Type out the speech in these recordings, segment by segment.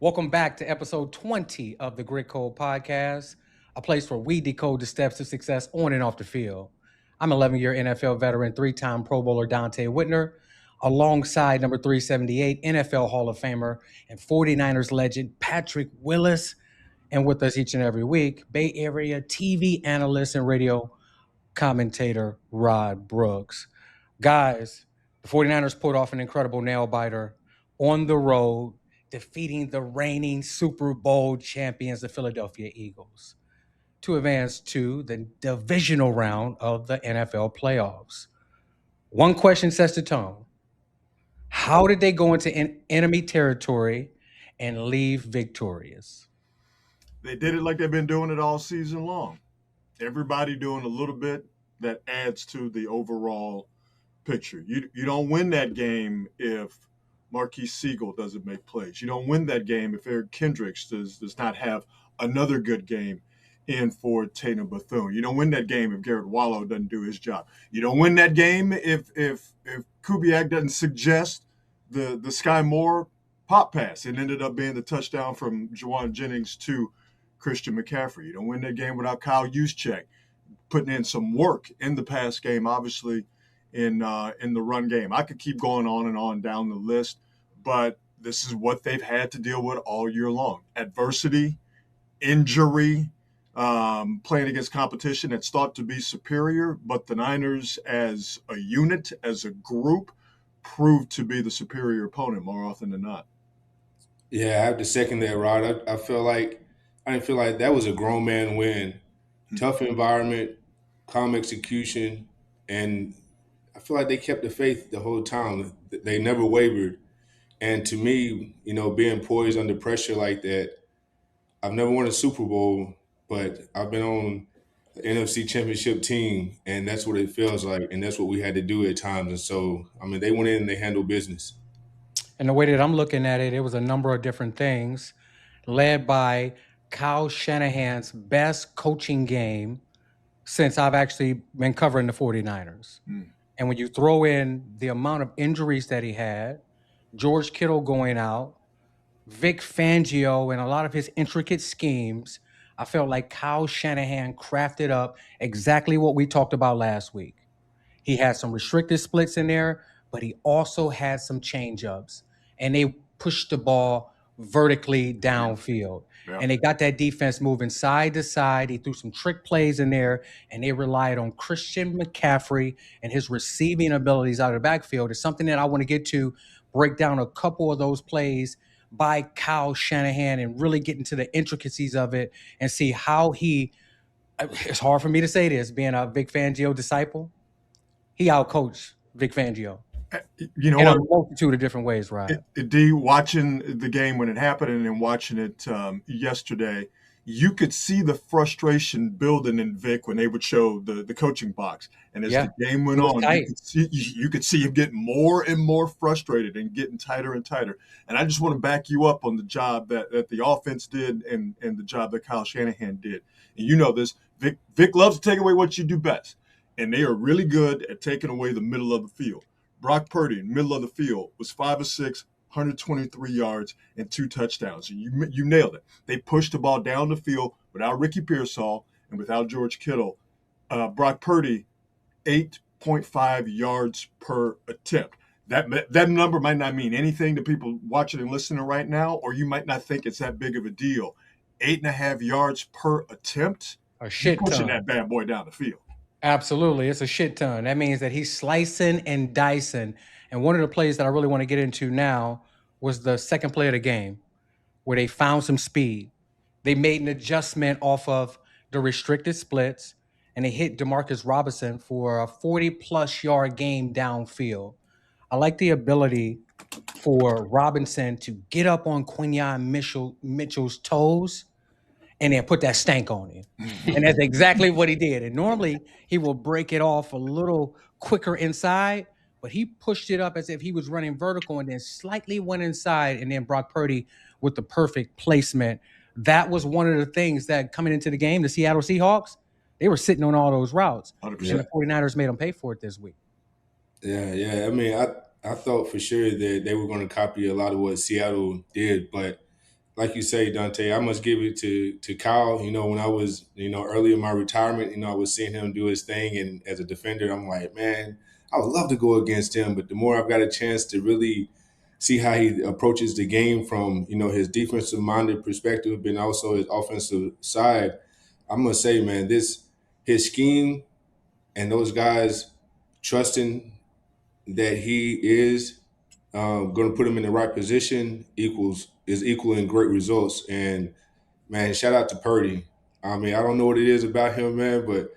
Welcome back to episode 20 of the Grit Code Podcast, a place where we decode the steps to success on and off the field. I'm 11-year NFL veteran, three-time Pro Bowler Dante Whitner, alongside number 378 NFL Hall of Famer and 49ers legend Patrick Willis, and with us each and every week, Bay Area TV analyst and radio commentator Rod Brooks. Guys, the 49ers pulled off an incredible nail biter on the road, defeating the reigning Super Bowl champions, the Philadelphia Eagles, to advance to the divisional round of the NFL playoffs. One question sets the tone. How did they go into enemy territory and leave victorious? They did it like they've been doing it all season long. Everybody doing a little bit that adds to the overall picture. You don't win that game if Marquise Siegel doesn't make plays. You don't win that game if Eric Kendricks does not have another good game in for Tatum Bethune. You don't win that game if Garrett Wallow doesn't do his job. You don't win that game if Kubiak doesn't suggest the Sky Moore pop pass. It ended up being the touchdown from Juwan Jennings to Christian McCaffrey. You don't win that game without Kyle Juszczyk putting in some work in the pass game, obviously in the run game. I could keep going on and on down the list, but this is what they've had to deal with all year long. Adversity, injury, playing against competition that's thought to be superior, but the Niners as a unit, as a group, proved to be the superior opponent more often than not. Yeah, I have to second that, Rod. I didn't feel like that was a grown man win. Tough environment, calm execution, and I feel like they kept the faith the whole time. They never wavered. And to me, being poised under pressure like that, I've never won a Super Bowl, but I've been on the NFC Championship team, and that's what it feels like, and that's what we had to do at times. And so, they went in and they handled business. And the way that I'm looking at it, it was a number of different things, led by Kyle Shanahan's best coaching game since I've actually been covering the 49ers. And when you throw in the amount of injuries that he had, George Kittle going out, Vic Fangio, and a lot of his intricate schemes, I felt like Kyle Shanahan crafted up exactly what we talked about last week. He had some restricted splits in there, but he also had some change-ups. And they pushed the ball vertically downfield. Yeah. And they got that defense moving side to side. He threw some trick plays in there, and they relied on Christian McCaffrey and his receiving abilities out of the backfield. It's something that I want to get to, break down a couple of those plays by Kyle Shanahan and really get into the intricacies of it and see how it's hard for me to say this, being a Vic Fangio disciple, he outcoached Vic Fangio You know in a what? multitude of different ways, right? D, watching the game when it happened and then watching it yesterday, you could see the frustration building in Vic when they would show the coaching box. And as Yeah. the game went It was on, tight. you could see him getting more and more frustrated and getting tighter and tighter. And I just want to back you up on the job that the offense did and the job that Kyle Shanahan did. And you know this, Vic loves to take away what you do best. And they are really good at taking away the middle of the field. Brock Purdy, in the middle of the field, was 5 of 6, 123 yards, and 2 touchdowns. And you nailed it. They pushed the ball down the field without Ricky Pearsall and without George Kittle. Brock Purdy, 8.5 yards per attempt. That number might not mean anything to people watching and listening right now, or you might not think it's that big of a deal. 8.5 yards per attempt, A shit pushing ton. that bad boy down the field. Absolutely. It's a shit ton. That means that he's slicing and dicing. And one of the plays that I really want to get into now was the second play of the game where they found some speed. They made an adjustment off of the restricted splits and they hit DeMarcus Robinson for a 40-plus yard game downfield. I like the ability for Robinson to get up on Quinyon Mitchell's toes and then put that stank on him. And that's exactly what he did. And normally he will break it off a little quicker inside, but he pushed it up as if he was running vertical and then slightly went inside and then Brock Purdy with the perfect placement. That was one of the things that coming into the game, the Seattle Seahawks, they were sitting on all those routes. 100%. And the 49ers made them pay for it this week. Yeah. I thought for sure that they were going to copy a lot of what Seattle did, but like you say, Dante, I must give it to Kyle. When I was, early in my retirement, I was seeing him do his thing, and as a defender, I'm like, man, I would love to go against him. But the more I've got a chance to really see how he approaches the game from, his defensive minded perspective, and also his offensive side, I'm gonna say, man, his scheme and those guys trusting that he is going to put him in the right position is equaling great results. And man, shout out to Purdy. I mean, I don't know what it is about him, man, but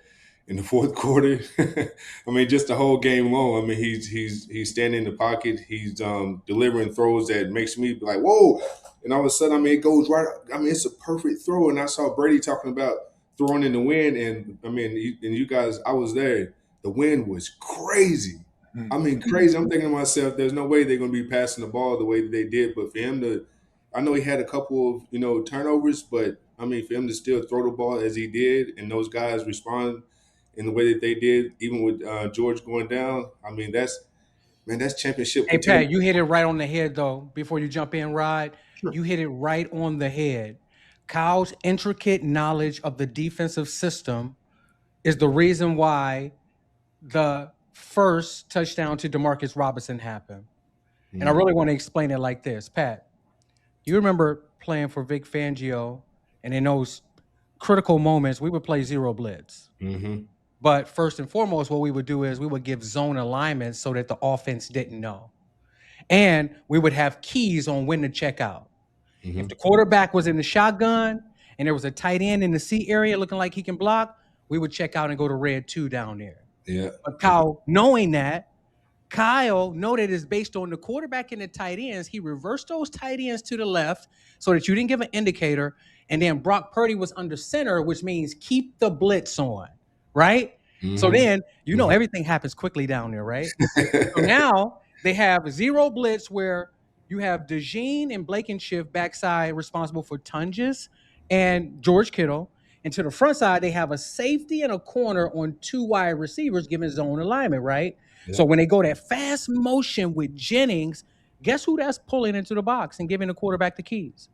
in the fourth quarter, I mean, just the whole game long. I mean, he's standing in the pocket. He's delivering throws that makes me be like, whoa! And all of a sudden, I mean, it goes right. I mean, it's a perfect throw. And I saw Brady talking about throwing in the wind, and I mean, and you guys, I was there. The wind was crazy. I mean, crazy. I'm thinking to myself, there's no way they're going to be passing the ball the way that they did. But for him to, I know he had a couple of, turnovers, but I mean, for him to still throw the ball as he did and those guys respond in the way that they did, even with George going down, I mean, that's championship Hey, potential. Pat, you hit it right on the head, though. Before you jump in, Rod, Sure. you hit it right on the head. Kyle's intricate knowledge of the defensive system is the reason why the first touchdown to DeMarcus Robinson happened. And I really want to explain it like this. Pat, you remember playing for Vic Fangio, and in those critical moments, we would play zero blitz. Mm-hmm. But first and foremost, what we would do is we would give zone alignments so that the offense didn't know. And we would have keys on when to check out. Mm-hmm. If the quarterback was in the shotgun and there was a tight end in the C area looking like he can block, we would check out and go to red 2 down there. Yeah. But Kyle, knowing that, Kyle know that it's based on the quarterback and the tight ends. He reversed those tight ends to the left so that you didn't give an indicator. And then Brock Purdy was under center, which means keep the blitz on, right? Mm-hmm. So then, everything happens quickly down there, right? So now they have zero blitz where you have DeJean and Blankenship backside responsible for Tunges and George Kittle. And to the front side, they have a safety and a corner on 2 wide receivers giving zone alignment, right? Yeah. So when they go that fast motion with Jennings, guess who that's pulling into the box and giving the quarterback the keys?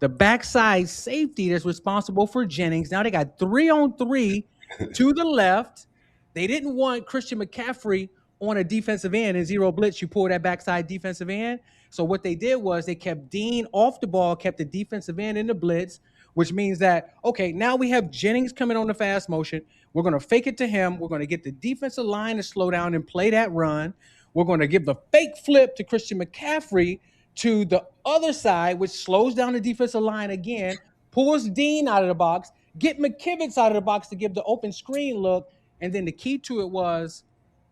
The backside safety that's responsible for Jennings. Now they got 3-on-3 to the left. They didn't want Christian McCaffrey on a defensive end in zero blitz. You pull that backside defensive end. So what they did was they kept Dean off the ball, kept the defensive end in the blitz, which means that, okay, now we have Jennings coming on the fast motion. We're going to fake it to him. We're going to get the defensive line to slow down and play that run. We're going to give the fake flip to Christian McCaffrey to the other side, which slows down the defensive line again, pulls Dean out of the box, get McKivitz out of the box to give the open screen look. And then the key to it was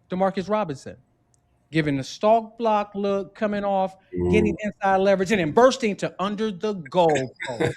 DeMarcus Robinson giving the stalk block look, coming off, getting inside leverage, and then bursting to under the goal post.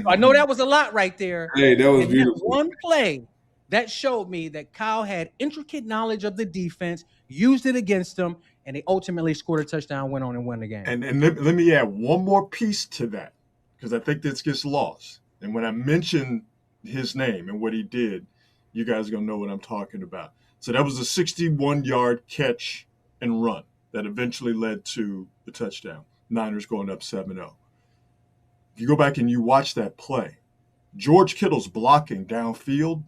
I know that was a lot right there. Hey, that was beautiful. That one play that showed me that Kyle had intricate knowledge of the defense, used it against them, and they ultimately scored a touchdown, went on and won the game. And let me add one more piece to that, because I think this gets lost. And when I mention his name and what he did, you guys are going to know what I'm talking about. So that was a 61-yard catch and run that eventually led to the touchdown. Niners going up 7-0. If you go back and you watch that play, George Kittle's blocking downfield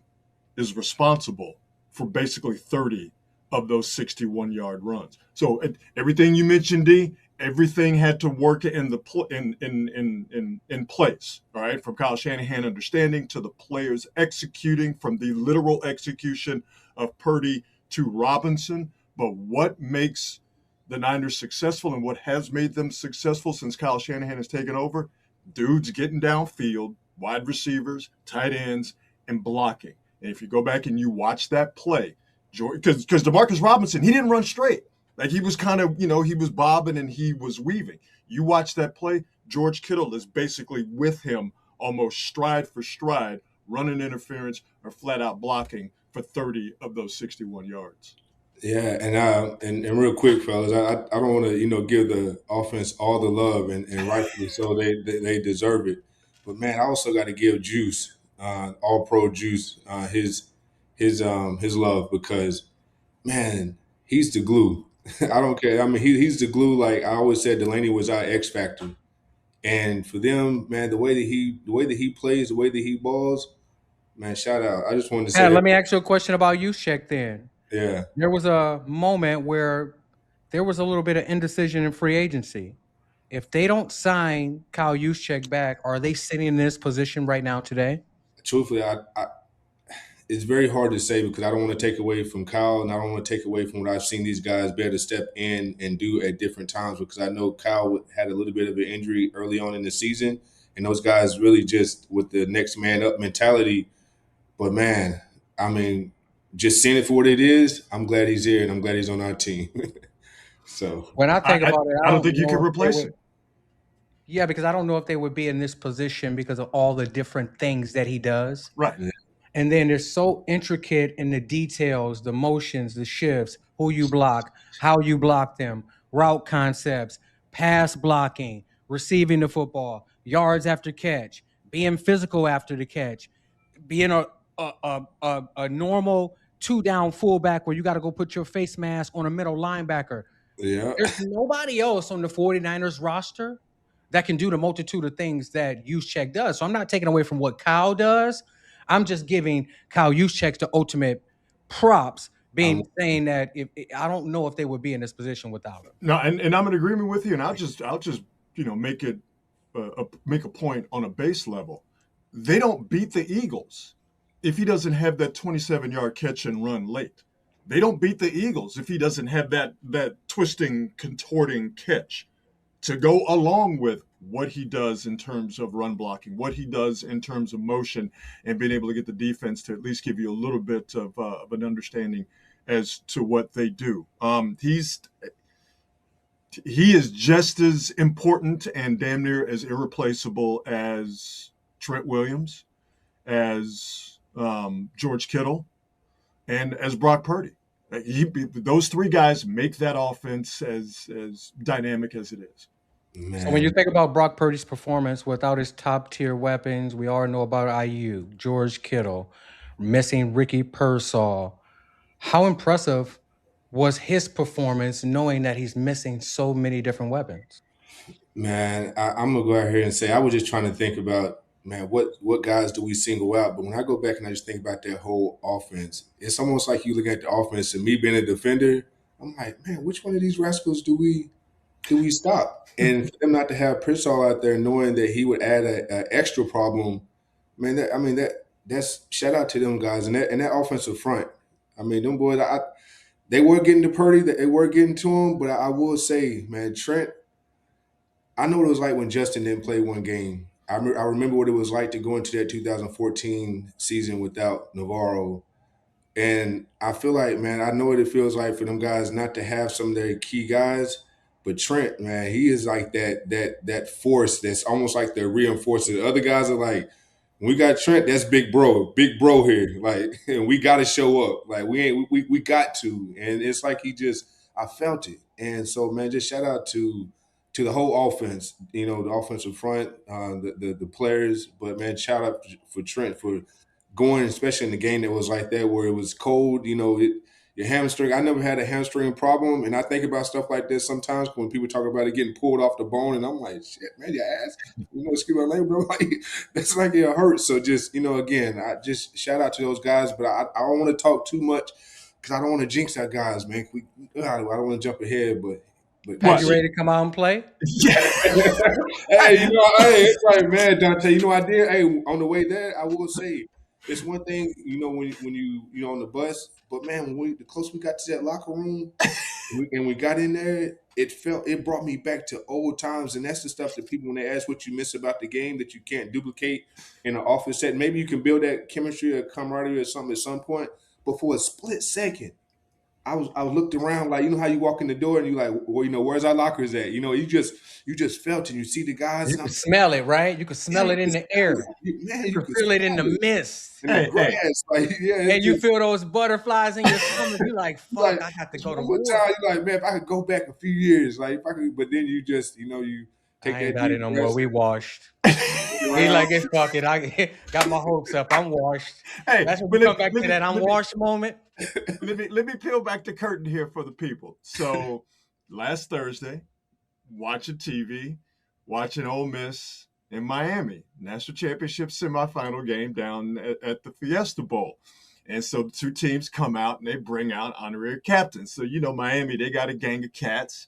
is responsible for basically 30 of those 61-yard runs. So everything you mentioned, D, everything had to work in place, all right? From Kyle Shanahan understanding to the players executing, from the literal execution of Purdy to Robinson. But what makes the Niners successful and what has made them successful since Kyle Shanahan has taken over? Dudes getting downfield, wide receivers, tight ends, and blocking. And if you go back and you watch that play, because DeMarcus Robinson, he didn't run straight. Like, he was kind of, he was bobbing and he was weaving. You watch that play, George Kittle is basically with him almost stride for stride, running interference or flat out blocking for 30 of those 61 yards. Yeah, and real quick, fellas, I don't want to give the offense all the love, and rightfully so, they deserve it. But man, I also got to give Juice, All Pro Juice, his love, because man, he's the glue. I don't care. I mean, he's the glue. Like I always said, Delaney was our X factor, And for them, man, the way that he plays, the way that he balls, man, shout out. I just wanted to say Let that. me ask you a question about Juszczyk then. Yeah. There was a moment where there was a little bit of indecision in free agency. If they don't sign Kyle Juszczyk back, are they sitting in this position right now today? Truthfully, it's very hard to say because I don't want to take away from Kyle and I don't want to take away from what I've seen these guys be able to step in and do at different times because I know Kyle had a little bit of an injury early on in the season and those guys really just with the next man up mentality. But man, I mean, just seeing it for what it is, I'm glad he's here and I'm glad he's on our team. So When I think about it, I don't think you know can if they replace would- him. Yeah, because I don't know if they would be in this position because of all the different things that he does. Right. And then they're so intricate in the details, the motions, the shifts, who you block, how you block them, route concepts, pass blocking, receiving the football, yards after catch, being physical after the catch, being a normal 2-down fullback where you got to go put your face mask on a middle linebacker. yeah. There's nobody else on the 49ers roster that can do the multitude of things that Juszczyk does. So I'm not taking away from what Kyle does. I'm just giving Kyle Juszczyk the ultimate props, saying that if I don't know if they would be in this position without him. No, and I'm in agreement with you, and I'll just make it make a point on a base level. They don't beat the Eagles if he doesn't have that 27-yard catch and run late. They don't beat the Eagles if he doesn't have that twisting, contorting catch to go along with what he does in terms of run blocking, what he does in terms of motion, and being able to get the defense to at least give you a little bit of an understanding as to what they do. He is just as important and damn near as irreplaceable as Trent Williams, as George Kittle, and as Brock Purdy. Those three guys make that offense as dynamic as it is. Man. So when you think about Brock Purdy's performance without his top tier weapons, we all know about Aiyuk, George Kittle, missing Ricky Pearsall. How impressive was his performance knowing that he's missing so many different weapons? Man, I'm gonna go out here and say I was just trying to think about, man, what guys do we single out? But when I go back and I just think about that whole offense, it's almost like you look at the offense and me being a defender, I'm like, man, which one of these rascals do we stop? And for them not to have Pearsall out there knowing that he would add an extra problem, man, that's shout out to them guys and that offensive front. I mean, them boys, they were getting to Purdy, they were getting to him, but I will say, man, Trent, I know what it was like when Justin didn't play one game. I remember what it was like to go into that 2014 season without Navarro. And I feel like, man, I know what it feels like for them guys not to have some of their key guys. But Trent, man, he is like that force that's almost like the reinforcer. The other guys are like, when we got Trent, that's big bro here. Like, and we got to show up. Like, we got to. And it's like I felt it. And so, man, just shout out to the whole offense, the offensive front, the players. But, man, shout out for Trent for going, especially in the game that was like that where it was cold, your hamstring. I never had a hamstring problem, and I think about stuff like this sometimes when people talk about it getting pulled off the bone, and I'm like, shit, man, your ass, excuse my language, bro, like that's like it hurts. So just, again, I just shout out to those guys, but I don't want to talk too much because I don't want to jinx our guys, man. I don't want to jump ahead, but. Pat, you ready to come out and play? Yeah. Hey, it's like, man, Dante, I did. Hey, on the way there, I will say, it's one thing, when you on the bus, but man, the closer we got to that locker room, and we got in there, it brought me back to old times, and that's the stuff that people, when they ask what you miss about the game, that you can't duplicate in an office setting. Maybe you can build that chemistry or camaraderie or something at some point, but for a split second, I looked around like, how you walk in the door and you like, well, where's our lockers at? You just felt it. You see the guys. You can smell it, right? You can smell it in the air. Man, you can feel it in the mist. In the grass. Like, and you feel those butterflies in your stomach. You're like, fuck, I have to go to war. You're like, man, if I could go back a few years, like if I could, but then you just, you take I ain't that. got it no more. We washed. He like, it's fuck it. I got my hopes up. I'm washed. Hey, that's when we come back to that I'm washed moment. Let me peel back the curtain here for the people. So last Thursday, watching TV, watching Ole Miss in Miami, national championship semifinal game down at the Fiesta Bowl. And so the two teams come out and they bring out honorary captains. So, Miami, they got a gang of cats.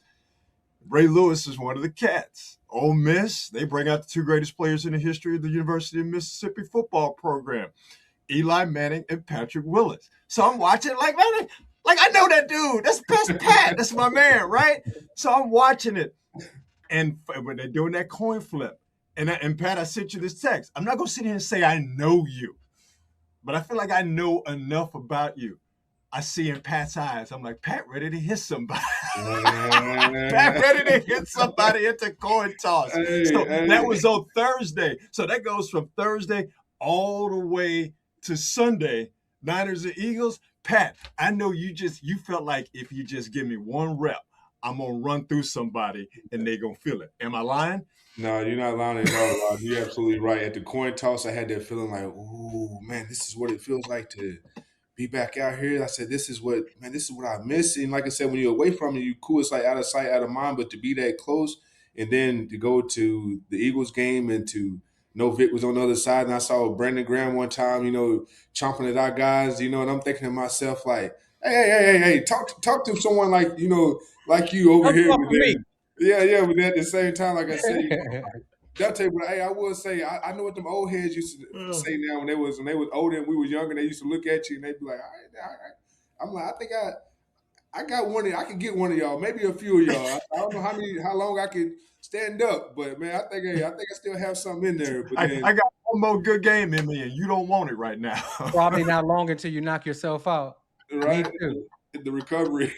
Ray Lewis is one of the cats. Ole Miss, they bring out the two greatest players in the history of the University of Mississippi football program, Eli Manning and Patrick Willis. So I'm watching like I know that dude. That's Best Pat. That's my man, right? So I'm watching it. And when they're doing that coin flip, and Pat, I sent you this text. I'm not going to sit here and say I know you, but I feel like I know enough about you. I see in Pat's eyes, I'm like, Pat ready to hit somebody. Pat ready to hit somebody at the coin toss. That was on Thursday. So that goes from Thursday all the way to Sunday, Niners and Eagles. Pat, I know you felt like if you just give me one rep, I'm going to run through somebody and they're going to feel it. Am I lying? No, you're not lying at all, Rob. You're absolutely right. At the coin toss, I had that feeling like, ooh, man, this is what it feels like to be back out here. I said, this is what I miss. And like I said, when you're away from it, you cool. It's like out of sight, out of mind. But to be that close and then to go to the Eagles game and to know Vic was on the other side. And I saw Brandon Graham one time, chomping at our guys, and I'm thinking to myself like, hey, talk to someone like you over here. But then, yeah. But then at the same time, like I said, Dante, but hey, I will say I know what them old heads used to say now when they was older and we was younger. They used to look at you and they'd be like, all right. I'm like, I think I got one. I can get one of y'all, maybe a few of y'all. I don't know how long I can stand up, but man, I think I still have something in there. But I got one more good game in me, and you don't want it right now. Probably not long until you knock yourself out. Right, me too. The recovery.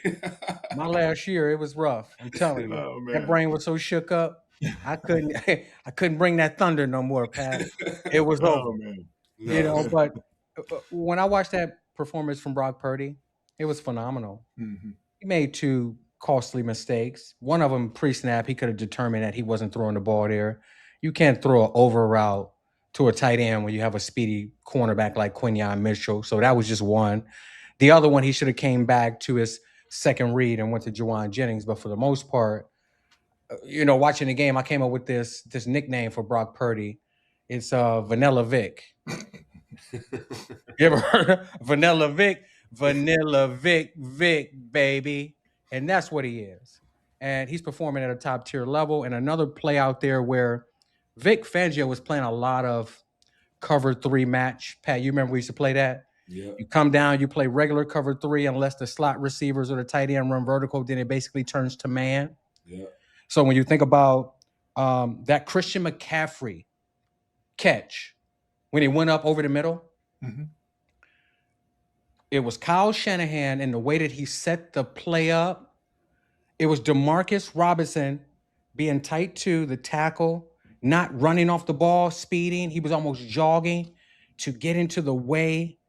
My last year, it was rough. I'm telling you, that brain was so shook up. I couldn't bring that thunder no more, Pat. It was over. Man. No. But when I watched that performance from Brock Purdy, it was phenomenal. Mm-hmm. He made two costly mistakes. One of them pre-snap, he could have determined that he wasn't throwing the ball there. You can't throw an over route to a tight end when you have a speedy cornerback like Quinyon Mitchell. So that was just one. The other one, he should have came back to his second read and went to Juwan Jennings. But for the most part, watching the game, I came up with this nickname for Brock Purdy. It's Vanilla Vic. You ever heard of Vanilla Vic? Vanilla Vic, baby. And that's what he is. And he's performing at a top tier level. And another play out there where Vic Fangio was playing a lot of cover 3 match. Pat, you remember we used to play that? Yeah. You come down, you play regular cover 3 unless the slot receivers or the tight end run vertical, then it basically turns to man. Yeah. So when you think about that Christian McCaffrey catch, when he went up over the middle, mm-hmm. It was Kyle Shanahan and the way that he set the play up. It was DeMarcus Robinson being tight to the tackle, not running off the ball, speeding. He was almost jogging to get into the way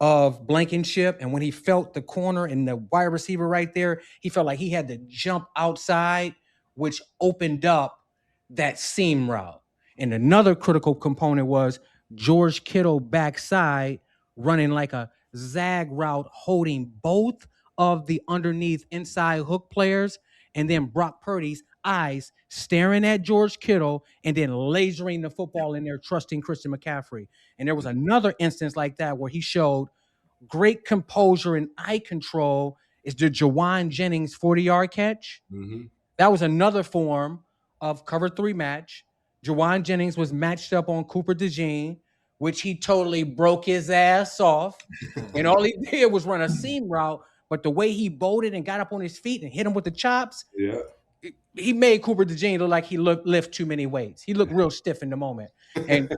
of Blankenship. And when he felt the corner and the wide receiver right there, he felt like he had to jump outside, which opened up that seam route. And another critical component was George Kittle backside running like a zag route, holding both of the underneath inside hook players, and then Brock Purdy's eyes staring at George Kittle and then lasering the football in there, trusting Christian McCaffrey. And there was another instance like that where he showed great composure and eye control. Is the Juwan Jennings 40-yard catch. Mm-hmm. That was another form of cover 3 match. Juwan Jennings was matched up on Cooper DeJean, which he totally broke his ass off. And all he did was run a seam route. But the way he bolted and got up on his feet and hit him with the chops, he made Cooper DeJean look like he lift too many weights. He looked real stiff in the moment. And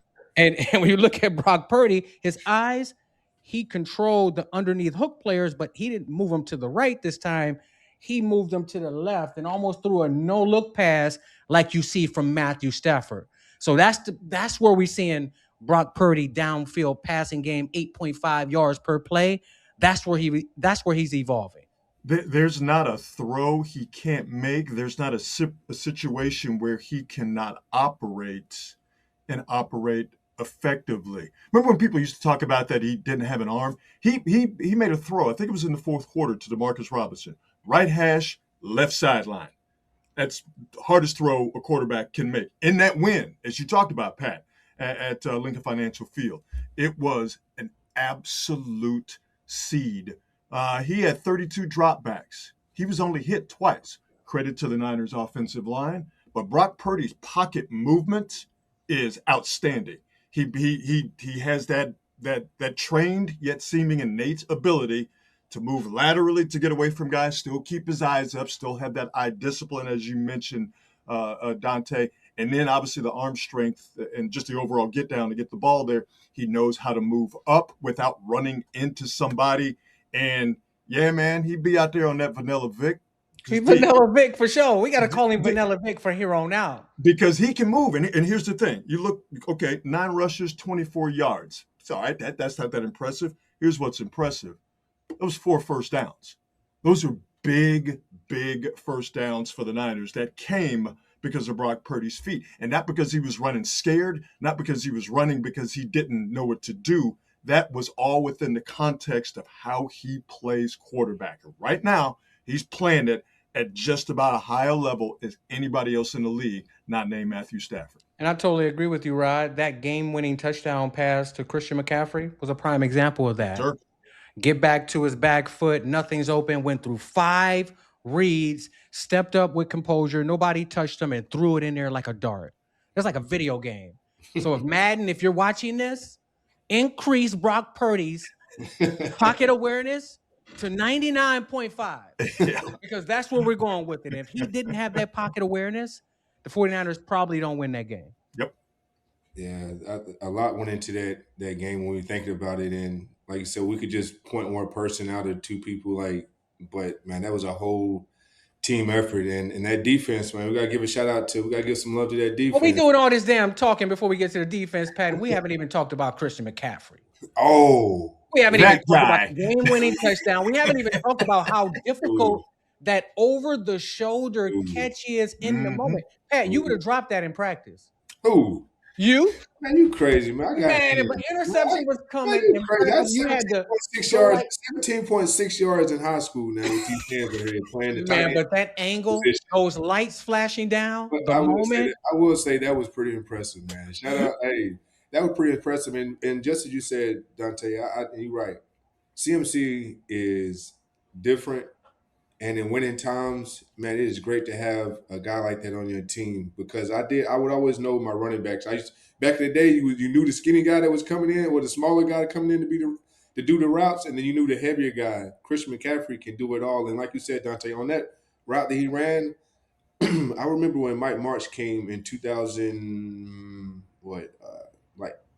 when you look at Brock Purdy, his eyes, he controlled the underneath hook players, but he didn't move them to the right this time. He moved them to the left and almost threw a no-look pass like you see from Matthew Stafford. So that's where we're seeing Brock Purdy downfield passing game, 8.5 yards per play. That's where he's evolving. There's not a throw he can't make. There's not a situation where he cannot operate effectively. Remember when people used to talk about that he didn't have an arm? He made a throw. I think it was in the fourth quarter to DeMarcus Robinson. Right hash, left sideline. That's the hardest throw a quarterback can make. In that win, as you talked about, Pat, at Lincoln Financial Field, it was an absolute seed. He had 32 dropbacks. He was only hit twice. Credit to the Niners offensive line. But Brock Purdy's pocket movement is outstanding. He has that trained yet seeming innate ability to move laterally to get away from guys, still keep his eyes up, still have that eye discipline, as you mentioned, Dante. And then obviously the arm strength and just the overall get down to get the ball there. He knows how to move up without running into somebody. And yeah, man, he'd be out there on that Vanilla Vic. He's Vanilla Vic for sure. We got to call him Vanilla Vic from here on out. Because he can move. And here's the thing. You look, okay, 9 rushes, 24 yards. It's all right. That's not that impressive. Here's what's impressive. Those 4 first downs. Those are big, big first downs for the Niners that came because of Brock Purdy's feet. And not because he was running scared, not because he was running because he didn't know what to do. That was all within the context of how he plays quarterback. Right now, he's playing it at just about a higher level as anybody else in the league, not named Matthew Stafford. And I totally agree with you, Rod. That game-winning touchdown pass to Christian McCaffrey was a prime example of that. Sure. Get back to his back foot, nothing's open, went through 5 reads, stepped up with composure, nobody touched him, and threw it in there like a dart. That's like a video game. So if Madden, if you're watching this, increase Brock Purdy's pocket awareness to 99.5. Yeah. Because that's where we're going with it. If he didn't have that pocket awareness, the 49ers probably don't win that game. Yep. Yeah, a lot went into that game when we were thinking about it. And like you said, we could just point one person out of 2 people. But man, that was a whole team effort. And that defense, man, we got to give a shout out to, we got to give some love to that defense. Well, we doing all this damn talking before we get to the defense, Pat, and we haven't even talked about Christian McCaffrey. Oh, we haven't even talked guy. about the game-winning touchdown. We haven't even talked about how difficult that over-the-shoulder catch is in the moment. Pat, you would have dropped that in practice. Who? You? Man, you crazy, man. Man, if an interception was coming, you crazy. That's you had to 17.6 yards, 17.6 yards in high school now with these hands are here playing the man, but that angle, those lights flashing down, But the I moment. will say that was pretty impressive, man. Shout out, hey, that was pretty impressive. And just as you said, Dante, you're right. CMC is different. And in winning times, man, it is great to have a guy like that on your team because I would always know my running backs. Back in the day, you knew the skinny guy that was coming in or the smaller guy coming in to do the routes, and then you knew the heavier guy. Christian McCaffrey can do it all. And like you said, Dante, on that route that he ran, I remember when Mike March came in 2000, like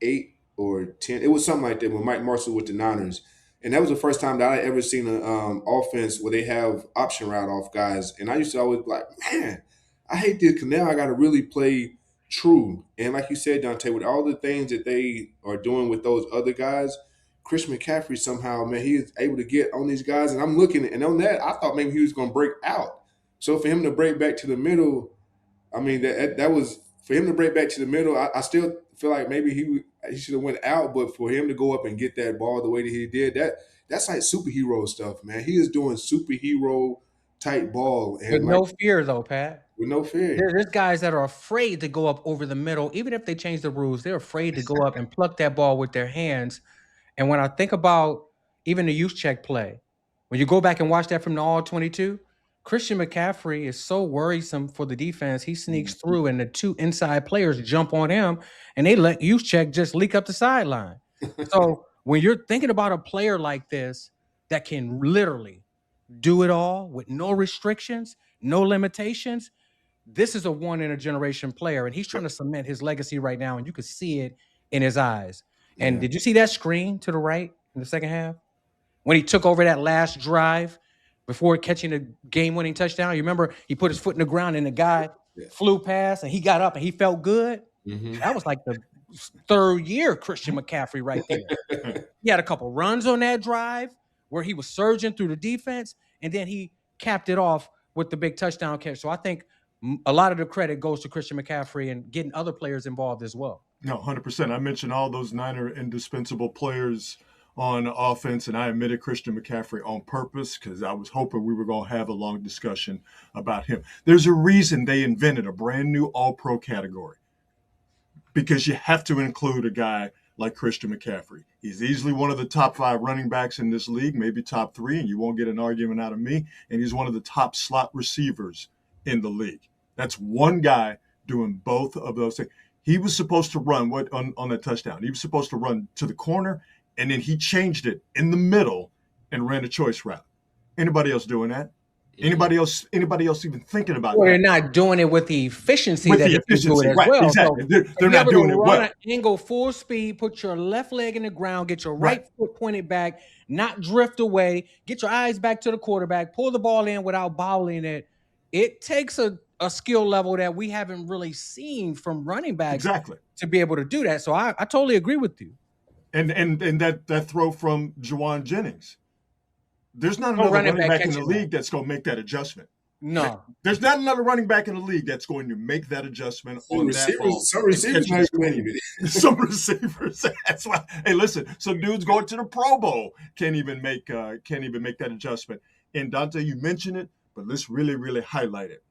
8 or 10. It was something like that when Mike March was with the Niners. And that was the first time that I ever seen an offense where they have option route off guys. And I used to always be like, man, I hate this because now I got to really play true. And like you said, Dante, with all the things that they are doing with those other guys, Christian McCaffrey somehow, man, he is able to get on these guys. And I'm looking, and on that, I thought maybe he was going to break out. So for him to break back to the middle, I mean, that was – for him to break back to the middle, I still feel like maybe he should have went out, but for him to go up and get that ball the way that he did, that's like superhero stuff, man. He is doing superhero type ball. And with no fear, though, Pat. With no fear. There's guys that are afraid to go up over the middle. Even if they change the rules, they're afraid to go up and pluck that ball with their hands. And when I think about even the Juszczyk play, when you go back and watch that from the All-22, Christian McCaffrey is so worrisome for the defense. He sneaks through, and the 2 inside players jump on him, and they let Juszczyk just leak up the sideline. So when you're thinking about a player like this that can literally do it all with no restrictions, no limitations, this is a one-in-a-generation player, and he's trying to cement his legacy right now, and you can see it in his eyes. And did you see that screen to the right in the second half? When he took over that last drive before catching a game-winning touchdown, you remember he put his foot in the ground, and the guy flew past, and he got up, and he felt good? Mm-hmm. That was like the 3rd year Christian McCaffrey right there. He had a couple runs on that drive where he was surging through the defense, and then he capped it off with the big touchdown catch. So I think a lot of the credit goes to Christian McCaffrey and getting other players involved as well. No, 100%. I mentioned all those Niner indispensable players on offense, and I admitted Christian McCaffrey on purpose because I was hoping we were going to have a long discussion about him. There's a reason they invented a brand new all-pro category, because you have to include a guy like Christian McCaffrey. He's easily one of the top 5 running backs in this league, maybe top 3, and you won't get an argument out of me. And he's one of the top slot receivers in the league. That's one guy doing both of those things. He was supposed to run on that touchdown. He was supposed to run to the corner, and then he changed it in the middle and ran a choice route. Anybody else doing that? Anybody else even thinking about that? They're not doing it with the efficiency With that the they can do it efficiency, as right, well. exactly. So They're not doing it well. An angle full speed, put your left leg in the ground, get your right foot pointed back, not drift away, get your eyes back to the quarterback, pull the ball in without bobbling it. It takes a skill level that we haven't really seen from running backs to be able to do that. So I totally agree with you. And that throw from Juwan Jennings. There's not another running back in the league that's going to make that adjustment. No. There's not another running back in the league that's going to make that adjustment on that ball. Some receivers. Some receivers. That's why. Hey, listen. Some dudes going to the Pro Bowl can't even make that adjustment. And Dante, you mentioned it, but let's really, really highlight it.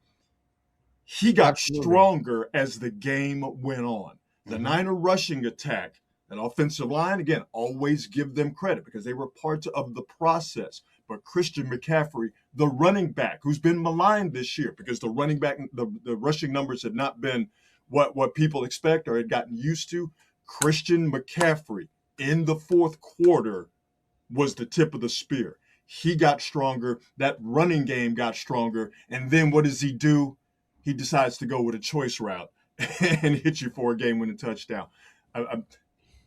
He got stronger as the game went on. The Niner rushing attack, an offensive line, again, always give them credit because they were part of the process. But Christian McCaffrey, the running back, who's been maligned this year because the running back, the rushing numbers have not been what people expect or had gotten used to. Christian McCaffrey in the fourth quarter was the tip of the spear. He got stronger. That running game got stronger. And then what does he do? He decides to go with a choice route and hit you for a game-winning touchdown.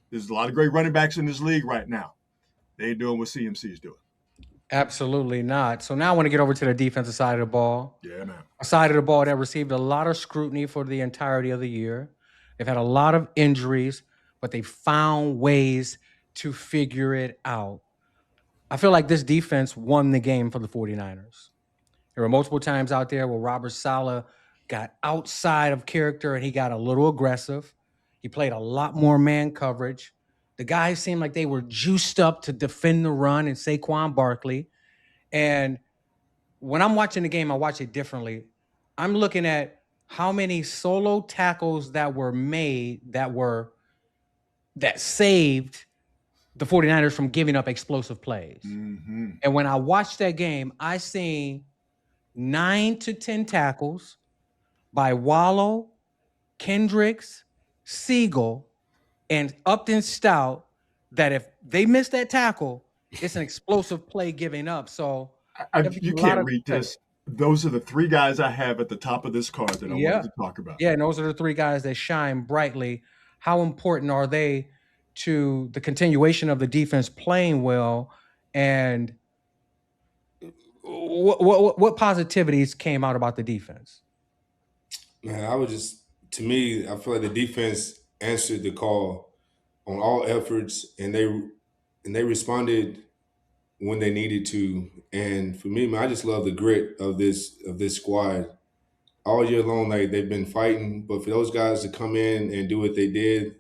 There's a lot of great running backs in this league right now. They ain't doing what CMC is doing. Absolutely not. So now I want to get over to the defensive side of the ball. Yeah, man. A side of the ball that received a lot of scrutiny for the entirety of the year. They've had a lot of injuries, but they found ways to figure it out. I feel like this defense won the game for the 49ers. There were multiple times out there where Robert Saleh got outside of character and he got a little aggressive. He played a lot more man coverage. The guys seemed like they were juiced up to defend the run and Saquon Barkley. And when I'm watching the game, I watch it differently. I'm looking at how many solo tackles that were made that saved the 49ers from giving up explosive plays. Mm-hmm. And when I watched that game, I seen 9 to 10 tackles by Wallow, Kendricks, Siegel, and Upton Stout that if they miss that tackle, it's an explosive play giving up. So you can't read this. Those are the 3 guys I have at the top of this card that I wanted to talk about. Yeah, and those are the 3 guys that shine brightly. How important are they to the continuation of the defense playing well? And what positivities came out about the defense? Man, to me, I feel like the defense answered the call on all efforts, and they responded when they needed to. And for me, man, I just love the grit of this squad. All year long, like they've been fighting, but for those guys to come in and do what they did,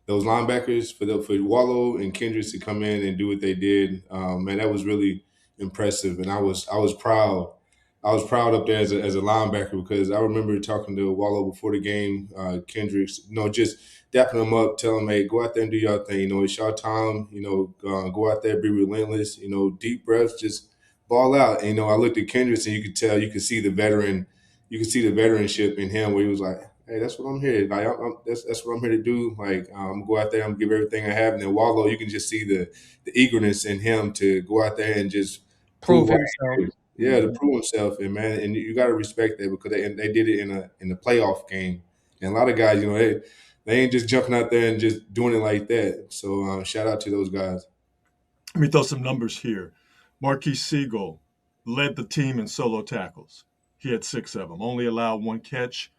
those linebackers for Wallow and Kendricks to come in and do what they did, man, that was really impressive. And I was proud. I was proud up there as a linebacker because I remember talking to Wallow before the game, Kendricks, just dapping them up, telling them, hey, go out there and do your thing. It's your time. Go out there, be relentless. Deep breaths, just ball out. And, I looked at Kendricks and you could see the veteran. You could see the veteranship in him where he was like, hey, that's what I'm here. Like, that's what I'm here to do. Like, I'm go out there, I'm give everything I have. And then Wallow, you can just see the eagerness in him to go out there and just prove himself. Yeah, to prove himself, and man, and you got to respect that because they did it in a playoff game, and a lot of guys, they ain't just jumping out there and just doing it like that. So shout out to those guys. Let me throw some numbers here. Marquise Siegel led the team in solo tackles. He had 6 of them, only allowed 1 catch,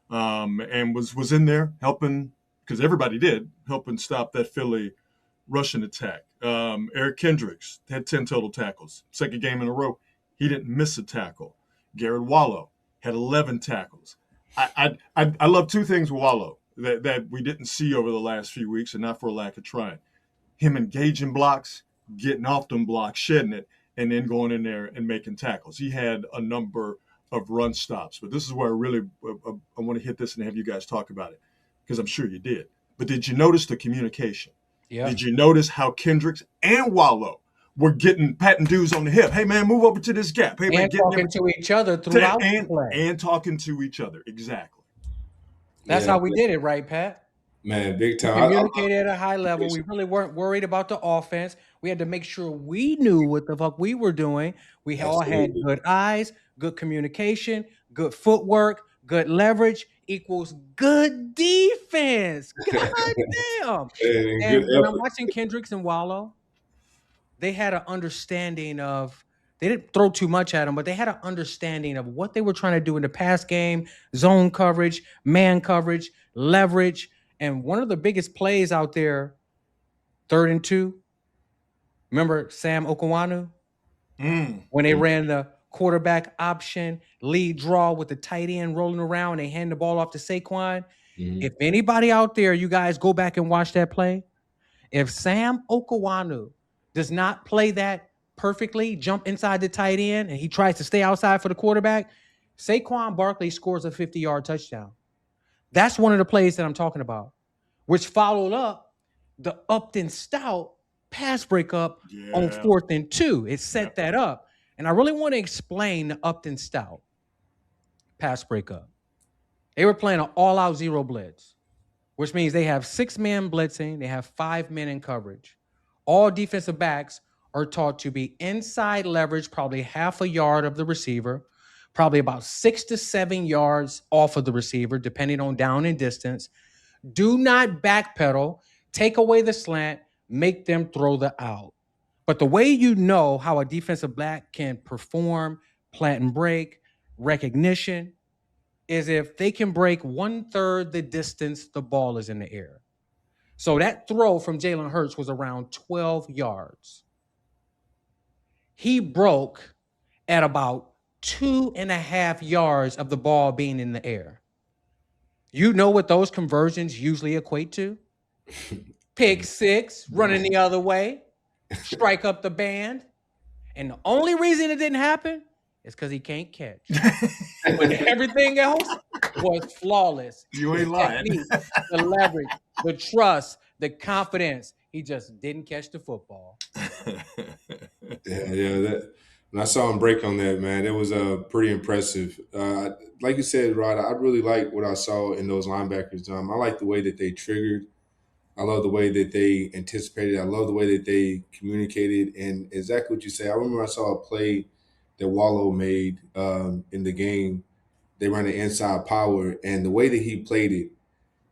and was in there helping because everybody did helping stop that Philly rushing attack. Eric Kendricks had 10 total tackles, 2nd game in a row. He didn't miss a tackle. Garrett Wallow had 11 tackles. I love 2 things with Wallow that we didn't see over the last few weeks, and not for a lack of trying. him engaging blocks, getting off them blocks, shedding it, and then going in there and making tackles. He had a number of run stops. But this is where I want to hit this and have you guys talk about it, because I'm sure you did. But did you notice the communication? Yeah. Did you notice how Kendricks and Wallow were getting patting dudes on the hip? Hey, man, move over to this gap. Hey, man, and talking to each other throughout the play. And talking to each other. Exactly. That's how we did it, right, Pat? Man, big time. Communicated at a high level. We really weren't worried about the offense. We had to make sure we knew what the fuck we were doing. We all had good eyes, good communication, good footwork, good leverage equals good defense. God damn. And when I'm watching Kendricks and Wallow, they had an understanding of, they didn't throw too much at them, but they had an understanding of what they were trying to do in the pass game, zone coverage, man coverage, leverage. And one of the biggest plays out there, 3rd and 2. Remember Sam Okwanu? When they ran the quarterback option, lead draw with the tight end rolling around, they hand the ball off to Saquon. If anybody out there, you guys go back and watch that play. If Sam Okwanu does not play that perfectly, jump inside the tight end, and he tries to stay outside for the quarterback, Saquon Barkley scores a 50-yard touchdown. That's one of the plays that I'm talking about, which followed up the Upton Stout pass breakup on 4th and 2. It set that up. And I really want to explain the Upton Stout pass breakup. They were playing an all-out zero blitz, which means they have 6 men blitzing. They have 5 men in coverage. All defensive backs are taught to be inside leverage, probably half a yard of the receiver, probably about 6 to 7 yards off of the receiver, depending on down and distance. Do not backpedal, take away the slant, make them throw the out. But the way you know how a defensive back can perform, plant and break, recognition, is if they can break 1/3 the distance the ball is in the air. So that throw from Jalen Hurts was around 12 yards. He broke at about 2.5 yards of the ball being in the air. You know what those conversions usually equate to? Pick 6, running the other way, strike up the band. And the only reason it didn't happen is because he can't catch. But everything else was flawless. You ain't lying. The leverage, the trust, the confidence. He just didn't catch the football. When I saw him break on that, man, it was pretty impressive. Like you said, Rod, I really like what I saw in those linebackers. I like the way that they triggered. I love the way that they anticipated. I love the way that they communicated. And exactly what you say. I remember I saw a play that Wallow made in the game. They ran an inside power, and the way that he played it,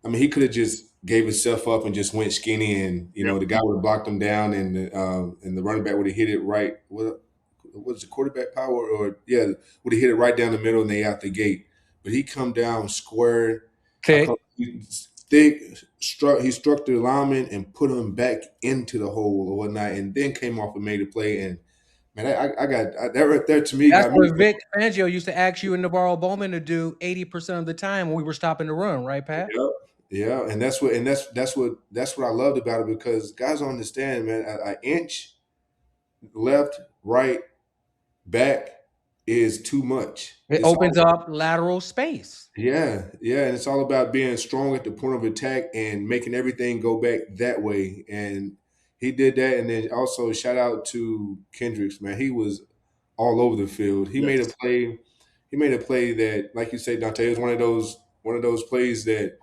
I mean, he could have just gave himself up and just went skinny, and the guy would have blocked him down, and the running back would have hit it right. Was the quarterback power, would have hit it right down the middle and they out the gate. But he come down square, thick, he struck the lineman and put him back into the hole or whatnot, and then came off and made a play. And man, I got that right there to me. That's what Vic Fangio used to ask you and Navarro Bowman to do 80% of the time when we were stopping the run, right, Pat? Yeah, and that's what I loved about it, because guys don't understand, man. An inch left, right, back is too much. It opens up lateral space. Yeah, and it's all about being strong at the point of attack and making everything go back that way. And he did that. And then also shout out to Kendricks, man. He was all over the field. He made a play. He made a play that, like you said, Dante, is one of those plays that.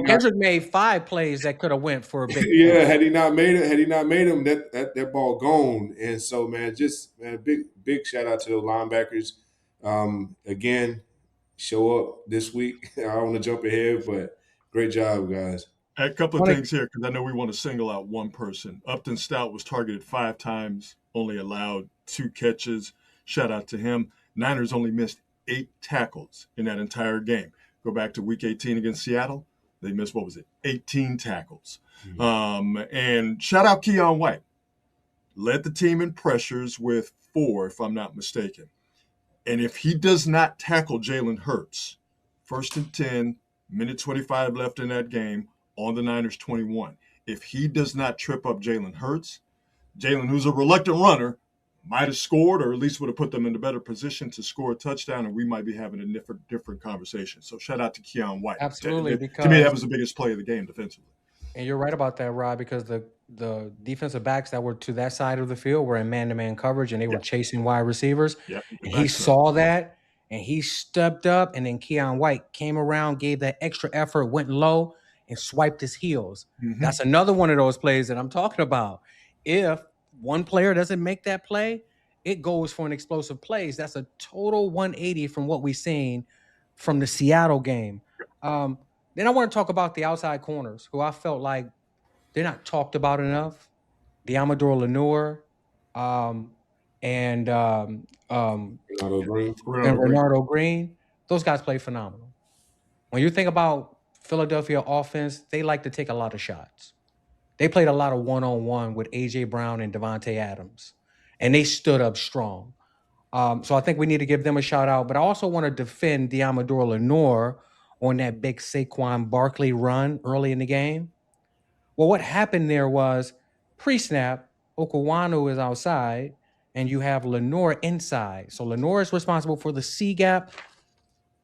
Kendrick made 5 plays that could have went for a big. Yeah, had he not made him, that ball gone. And so, man, big shout out to the linebackers. Again, show up this week. I don't want to jump ahead, but great job, guys. A couple of things here, because I know we want to single out one person. Upton Stout was targeted 5 times, only allowed 2 catches. Shout out to him. Niners only missed 8 tackles in that entire game. Go back to Week 18 against Seattle. They missed, 18 tackles. Mm-hmm. And shout out Keon White. Led the team in pressures with 4, if I'm not mistaken. And if he does not tackle Jalen Hurts, 1st and 10, minute 25 left in that game, on the Niners 21. if he does not trip up Jalen Hurts, Jalen, who's a reluctant runner, might have scored, or at least would have put them in a better position to score a touchdown, and we might be having a different conversation. So shout out to Keon White. Absolutely, To me, that was the biggest play of the game defensively. And you're right about that, Rob, because the defensive backs that were to that side of the field were in man-to-man coverage, and they were chasing wide receivers. Yep. And he saw that, and he stepped up, and then Keon White came around, gave that extra effort, went low, and swiped his heels. Mm-hmm. That's another one of those plays that I'm talking about. If one player doesn't make that play, it goes for an explosive plays. That's a total 180 from what we've seen from the Seattle game. Then I want to talk about the outside corners, who I felt like they're not talked about enough. Diamador Lenoir, and Renardo Green. Those guys play phenomenal. When you think about Philadelphia offense, they like to take a lot of shots. They played a lot of one-on-one with A.J. Brown and Devontae Adams, and they stood up strong. So I think we need to give them a shout out. But I also want to defend Diamador Lenoir on that big Saquon Barkley run early in the game. Well, what happened there was pre-snap, Okwuonu is outside, and you have Lenoir inside. So Lenoir is responsible for the C gap.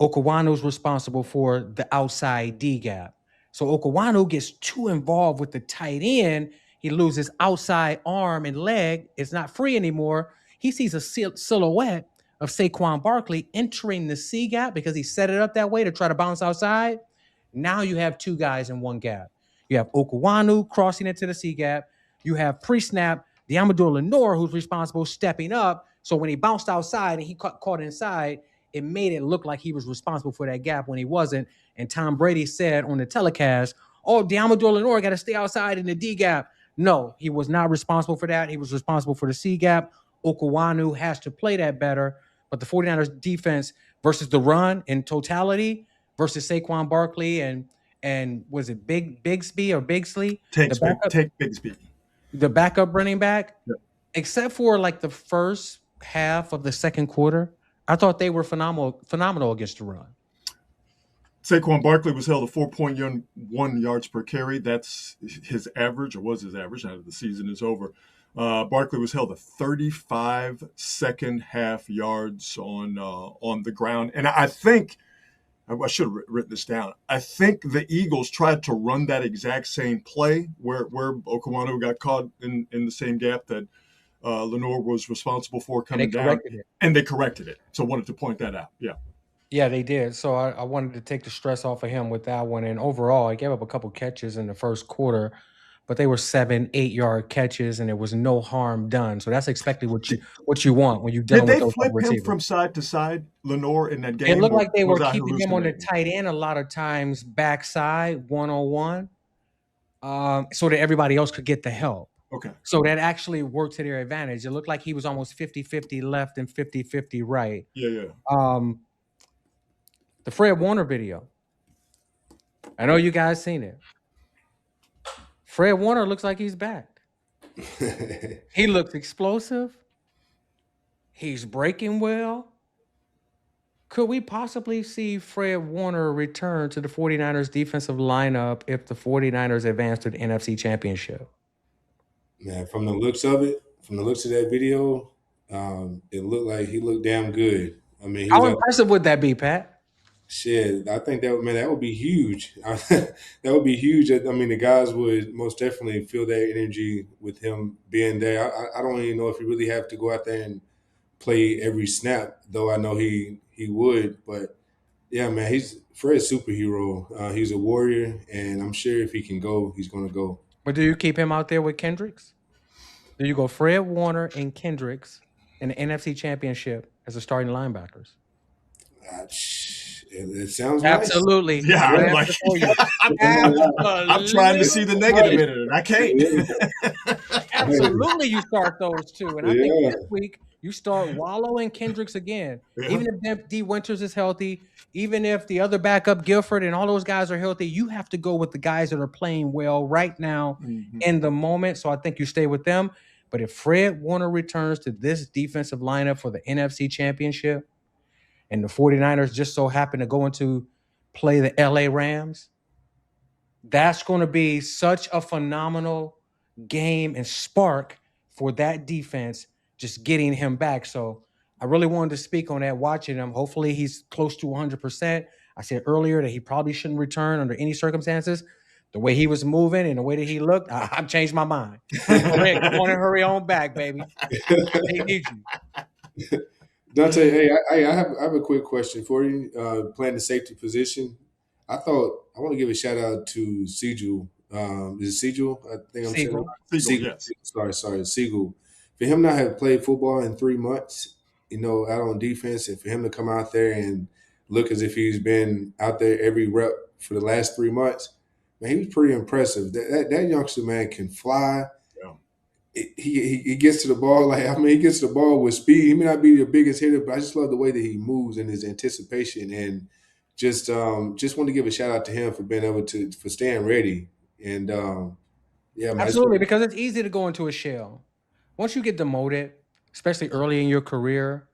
Okwuonu is responsible for the outside D gap. So Okwuonu gets too involved with the tight end. He loses outside arm and leg. It's not free anymore. He sees a silhouette of Saquon Barkley entering the C gap because he set it up that way to try to bounce outside. Now you have two guys in one gap. You have Okwuonu crossing into the C gap. You have pre-snap Diamador Lenoir, who's responsible, stepping up. So when he bounced outside and he caught inside, it made it look like he was responsible for that gap when he wasn't. And Tom Brady said on the telecast, oh, Diamador Lenoir got to stay outside in the D gap. No, he was not responsible for that. He was responsible for the C gap. Okwuonu has to play that better. But the 49ers defense versus the run in totality versus Saquon Barkley and was it Bigsby or Bigsley? Take Bigsby. The backup running back, yep. Except for like the first half of the second quarter, I thought they were phenomenal against the run. Saquon Barkley was held to 4.1 yards per carry. That's his average, or was his average, now that the season is over. Barkley was held to 35 second half yards on the ground. And I think, I should have written this down, I think the Eagles tried to run that exact same play where Okwuonu got caught in the same gap that Lenoir was responsible for coming down. And they corrected it. So I wanted to point that out. Yeah. Yeah, they did. So I wanted to take the stress off of him with that one. And overall, I gave up a couple catches in the first quarter, but they were 7-8 yard catches, and there was no harm done. So that's exactly what you want when you dealing with those receivers. Did they flip him from side to side, Lenoir, in that game? It looked like they were keeping him on the tight end a lot of times backside, one-on-one, so that everybody else could get the help. Okay. So that actually worked to their advantage. It looked like he was almost 50-50 left and 50-50 right. Yeah. The Fred Warner video. I know you guys seen it. Fred Warner looks like he's back. He looks explosive. He's breaking well. Could we possibly see Fred Warner return to the 49ers defensive lineup if the 49ers advance to the NFC Championship? Man, from the looks of it, from the looks of that video, it looked like he looked damn good. I mean, how impressive would that be, Pat? Shit, I think that would be huge. That would be huge. I mean, the guys would most definitely feel that energy with him being there. I don't even know if he really have to go out there and play every snap, though I know he would. But yeah, man, Fred's superhero. He's a warrior, and I'm sure if he can go, he's going to go. But do you keep him out there with Kendricks? Do you go Fred Warner and Kendricks in the NFC Championship as the starting linebackers? It sounds absolutely. Nice. Yeah, I'm trying to see the negative in it, and I can't. Absolutely, you start those two, and I think this week you start Wallow and Kendricks again. Yeah. Even if D. Winters is healthy, even if the other backup Gilford and all those guys are healthy, you have to go with the guys that are playing well right now in the moment. So I think you stay with them. But if Fred Warner returns to this defensive lineup for the NFC Championship, and the 49ers just so happen to go into play the LA Rams, that's going to be such a phenomenal game and spark for that defense, just getting him back. So I really wanted to speak on that watching him. Hopefully he's close to 100%. I said earlier that he probably shouldn't return under any circumstances. The way he was moving and the way that he looked, I've changed my mind. Go ahead, come on and hurry on back, baby. They need you. Dante, hey, I have a quick question for you. Playing the safety position, I want to give a shout out to Siegel. Is it Siegel? I think I'm saying it Siegel. right. Siegel, yes. Sorry, Siegel. For him not have played football in 3 months, out on defense, and for him to come out there and look as if he's been out there every rep for the last 3 months, man, he was pretty impressive. That youngster, man, can fly. Yeah. He gets to the ball he gets to the ball with speed. He may not be the biggest hitter, but I just love the way that he moves and his anticipation, and just want to give a shout out to him for being able for staying ready. And yeah, man, Absolutely, because it's easy to go into a shell. Once you get demoted, especially early in your career,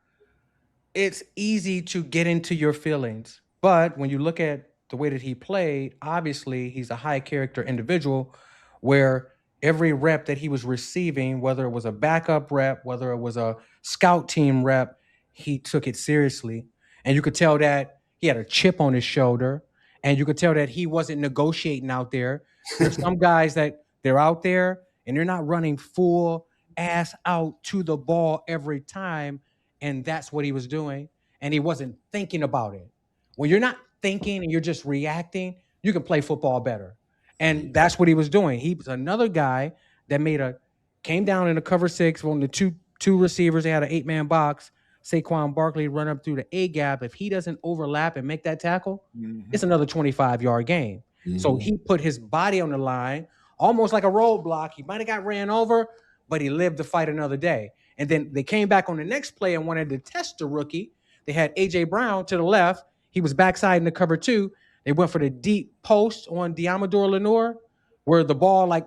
it's easy to get into your feelings. But when you look at the way that he played, obviously he's a high character individual where every rep that he was receiving, whether it was a backup rep, whether it was a scout team rep, he took it seriously. And you could tell that he had a chip on his shoulder. And you could tell that he wasn't negotiating out there. There's some guys that they're out there and they're not running full ass out to the ball every time. And that's what he was doing. And he wasn't thinking about it. When you're not thinking and you're just reacting, you can play football better. And that's what he was doing. He was another guy that came down in a cover six on the two receivers. They had an 8-man box. Saquon Barkley run up through the A gap. If he doesn't overlap and make that tackle, it's another 25-yard game. So he put his body on the line, almost like a roadblock. He might have got ran over, but he lived to fight another day. And then they came back on the next play and wanted to test the rookie. They had A.J. Brown to the left. He was backside in the cover 2. They went for the deep post on Diamador Lenore, where the ball, I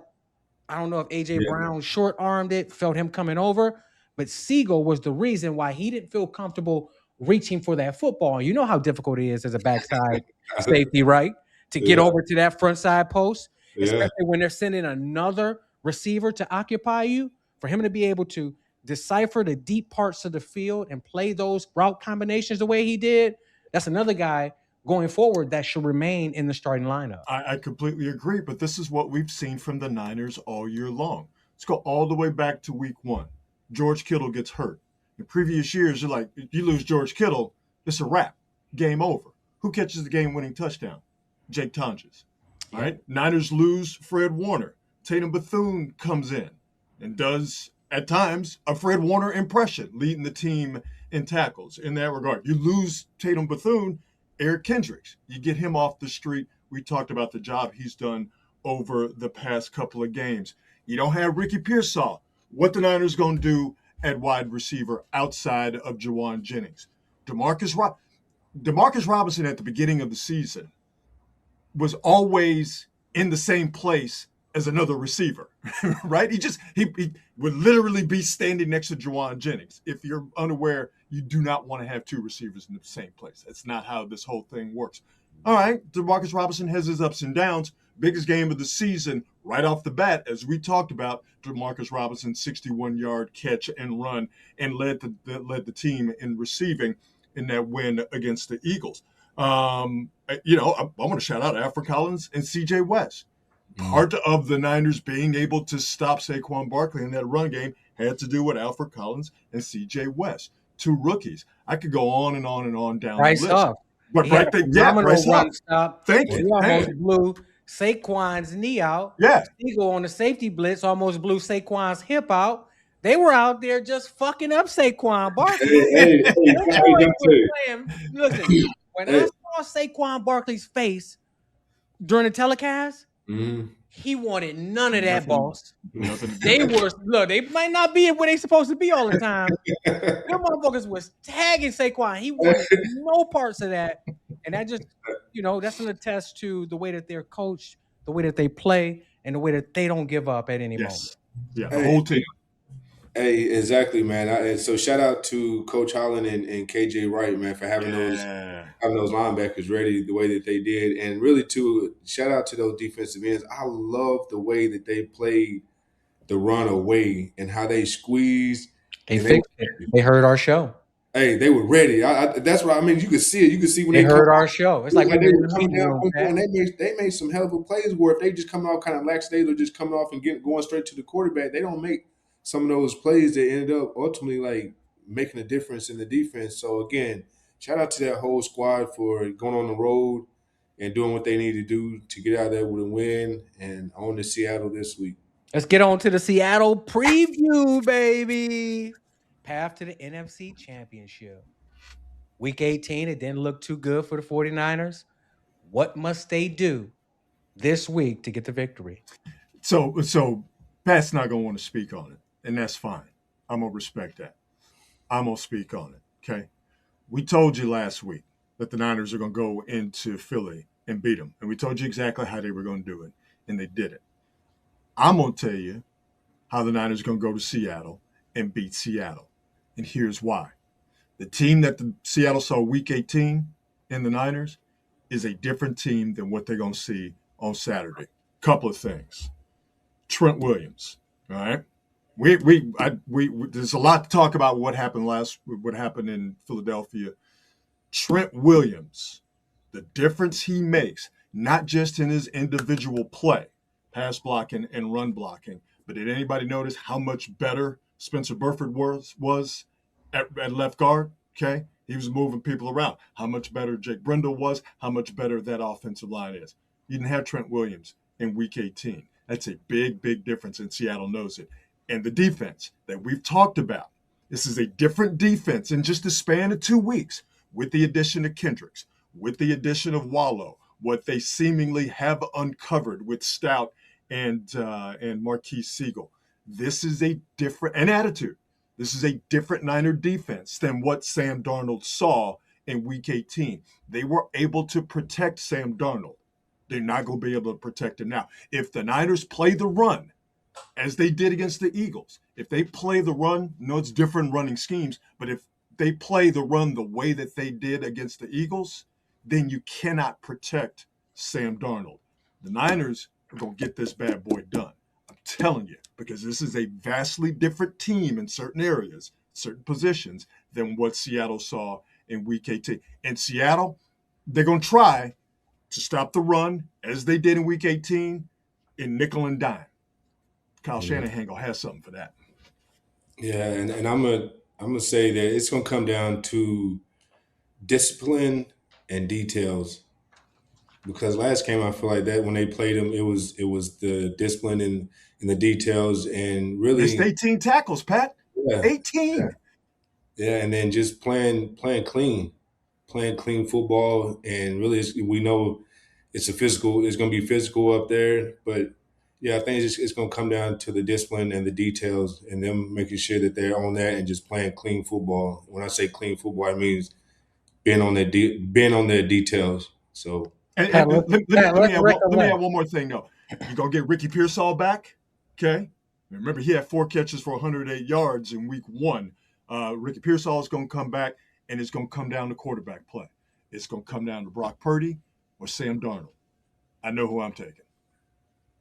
don't know if A.J. Brown short-armed it, felt him coming over. But Siegel was the reason why he didn't feel comfortable reaching for that football. You know how difficult it is as a backside safety, right? To get over to that front side post, especially when they're sending another receiver to occupy you. For him to be able to decipher the deep parts of the field and play those route combinations the way he did, that's another guy going forward that should remain in the starting lineup. I completely agree, but this is what we've seen from the Niners all year long. Let's go all the way back to week 1. George Kittle gets hurt. In previous years, you're like, you lose George Kittle, it's a wrap. Game over. Who catches the game-winning touchdown? Jake Tonjes. All right? Niners lose Fred Warner. Tatum Bethune comes in and does, at times, a Fred Warner impression, leading the team in tackles in that regard. You lose Tatum Bethune, Eric Kendricks. You get him off the street. We talked about the job he's done over the past couple of games. You don't have Ricky Pearsall. What the Niners going to do at wide receiver outside of Juwan Jennings? DeMarcus Robinson at the beginning of the season was always in the same place as another receiver, right? He would literally be standing next to Juwan Jennings. If you're unaware, you do not want to have 2 receivers in the same place. That's not how this whole thing works. All right, DeMarcus Robinson has his ups and downs. Biggest game of the season right off the bat, as we talked about, DeMarcus Robinson 61-yard catch and run and led the team in receiving in that win against the Eagles. I want to shout out Alfred Collins and C.J. West. Part of the Niners being able to stop Saquon Barkley in that run game had to do with Alfred Collins and C.J. West, 2 rookies. I could go on and on and on down Bryce the list. Huff. But He had a phenomenal run stop. Thank you. He almost blew Saquon's knee out. Yeah. Siegel on the safety blitz almost blew Saquon's hip out. They were out there just fucking up Saquon Barkley. Listen, when I saw Saquon Barkley's face during the telecast, he wanted none of that, boss. They might not be where they supposed to be all the time. Them motherfuckers was tagging Saquon. He wanted no parts of that. And that just, that's an attest to the way that they're coached, the way that they play, and the way that they don't give up at any moment. Yeah, the whole team. Hey, exactly, man. So shout out to Coach Holland and KJ Wright, man, for Yeah. having those linebackers ready the way that they did, and really too, shout out to those defensive ends. I love the way that they played the run away and how they squeezed They and they were fixed it. They heard our show. hey, they were ready. That's what I mean. You could see it. You could see when They they come heard out. our show. It's It was like we like they was in were the coming meeting down, room, boom, boom, Pat. and they made some hell of a plays. Where if they just come out kind of lackadaisical, just coming off and going straight to the quarterback, they don't make some of those plays that ended up ultimately like making a difference in the defense. So again, shout out to that whole squad for going on the road and doing what they need to do to get out there with a win and on to Seattle this week. Let's get on to the Seattle preview, baby. Path to the NFC Championship. Week 18, it didn't look too good for the 49ers. What must they do this week to get the victory? So Pat's not gonna want to speak on it, and that's fine. I'm gonna respect that. I'm gonna speak on it. Okay. We told you last week that the Niners are gonna go into Philly and beat them, and we told you exactly how they were gonna do it, and they did it. I'm gonna tell you how the Niners are gonna go to Seattle and beat Seattle, and here's why. The team that the Seattle saw Week 18 in the Niners is a different team than what they're gonna see on Saturday. Couple of things. Trent Williams. All right. We there's a lot to talk about what happened in Philadelphia. Trent Williams, the difference he makes, not just in his individual play, pass blocking and run blocking, but did anybody notice how much better Spencer Burford was at left guard? Okay. He was moving people around. How much better Jake Brendel was, how much better that offensive line is. You didn't have Trent Williams in week 18. That's a big, big difference, and Seattle knows it. And the defense that we've talked about, this is a different defense in just the span of 2 weeks with the addition of Kendricks, with the addition of Wallow, what they seemingly have uncovered with Stout and Marquise Siegel. This is a different an attitude. This is a different Niner defense than what Sam Darnold saw in Week 18. They were able to protect Sam Darnold. They're not going to be able to protect him now. If the Niners play the run, as they did against the Eagles, if they play the run, no, it's different running schemes, but if they play the run the way that they did against the Eagles, then you cannot protect Sam Darnold. The Niners are going to get this bad boy done. I'm telling you, because this is a vastly different team in certain areas, certain positions, than what Seattle saw in Week 18. And Seattle, they're going to try to stop the run, as they did in Week 18, in nickel and dime. Kyle Shanahan gonna have something for that. Yeah, and I'm gonna say that it's gonna come down to discipline and details. Because last game I feel like that when they played them, it was the discipline and the details and Missed really 18 tackles, Pat. yeah, 18. yeah, and then just playing clean football, and really we know it's going to be physical up there, but yeah, I think it's going to come down to the discipline and the details, and them making sure that they're on that and just playing clean football. When I say clean football, I mean being on their details. So And, Pat, and let's, let, let me Pat, let me let's add one, let me recollect. add one more thing though. You gonna get Ricky Pearsall back, okay? Remember he had 4 catches for 108 yards in week 1. Ricky Pearsall is gonna come back, and it's gonna come down to quarterback play. It's gonna come down to Brock Purdy or Sam Darnold. I know who I'm taking.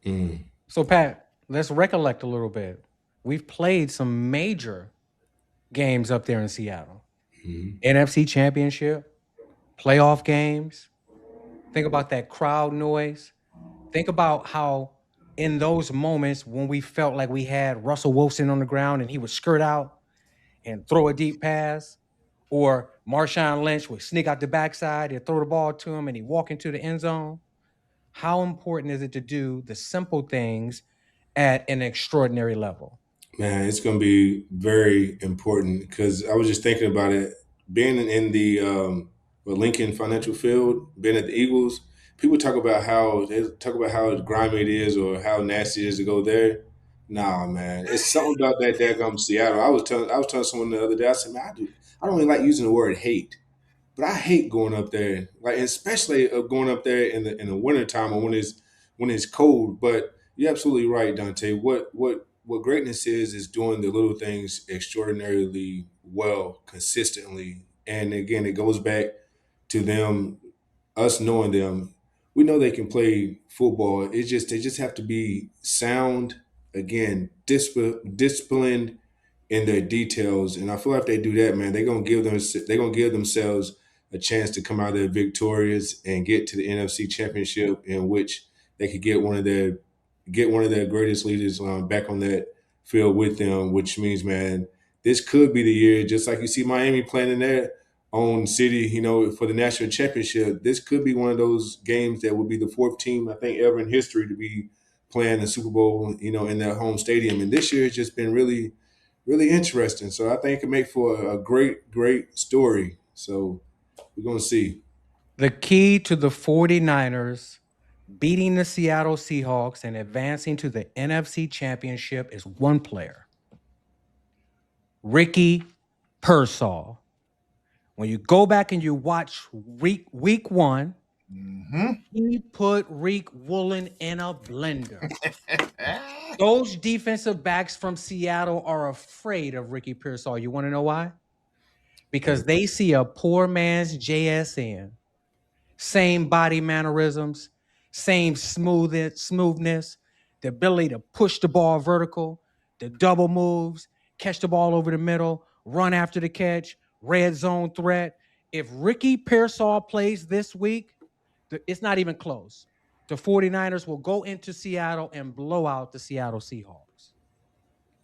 mm, So, Pat, let's recollect a little bit. We've played some major games up there in Seattle. mhm. NFC Championship, playoff games. Think about that crowd noise. Think about how in those moments when we felt like we had Russell Wilson on the ground and he would skirt out and throw a deep pass, or Marshawn Lynch would sneak out the backside and throw the ball to him and he walk into the end zone. How important is it to do the simple things at an extraordinary level? Man, it's going to be very important because I was just thinking about it. Being in the Lincoln Financial Field, being at the Eagles, people talk about how grimy it is or how nasty it is to go there. Nah, man, it's something about that daggum Seattle. I was telling someone the other day. I said, man, I don't even like using the word hate, but I hate going up there, like especially going up there in the wintertime or when it's cold. But you're absolutely right, Dante. what greatness is doing the little things extraordinarily well, consistently. And again, it goes back to them, us knowing them. We know they can play football. It's just they just have to be sound, again, disciplined in their details. And I feel like if they do that, man, they're gonna give themselves a chance to come out there victorious and get to the NFC Championship, in which they could get one of their greatest leaders back on that field with them. Which means, man, this could be the year. Just like you see Miami playing in their own city, for the national championship. This could be one of those games that would be the fourth team I think ever in history to be playing the Super Bowl, in their home stadium. And this year has just been really, really interesting. So I think it could make for a great, great story. So we're gonna see. The key to the 49ers beating the Seattle Seahawks and advancing to the NFC Championship is one player, Ricky Pearsall. When you go back and you watch week one, he put Reek Woolen in a blender. Those defensive backs from Seattle are afraid of Ricky Pearsall. You want to know why? Because they see a poor man's JSN. Same body mannerisms, same smoothness, the ability to push the ball vertical, the double moves, catch the ball over the middle, run after the catch, red zone threat. If Ricky Pearsall plays this week, it's not even close. The 49ers will go into Seattle and blow out the Seattle Seahawks.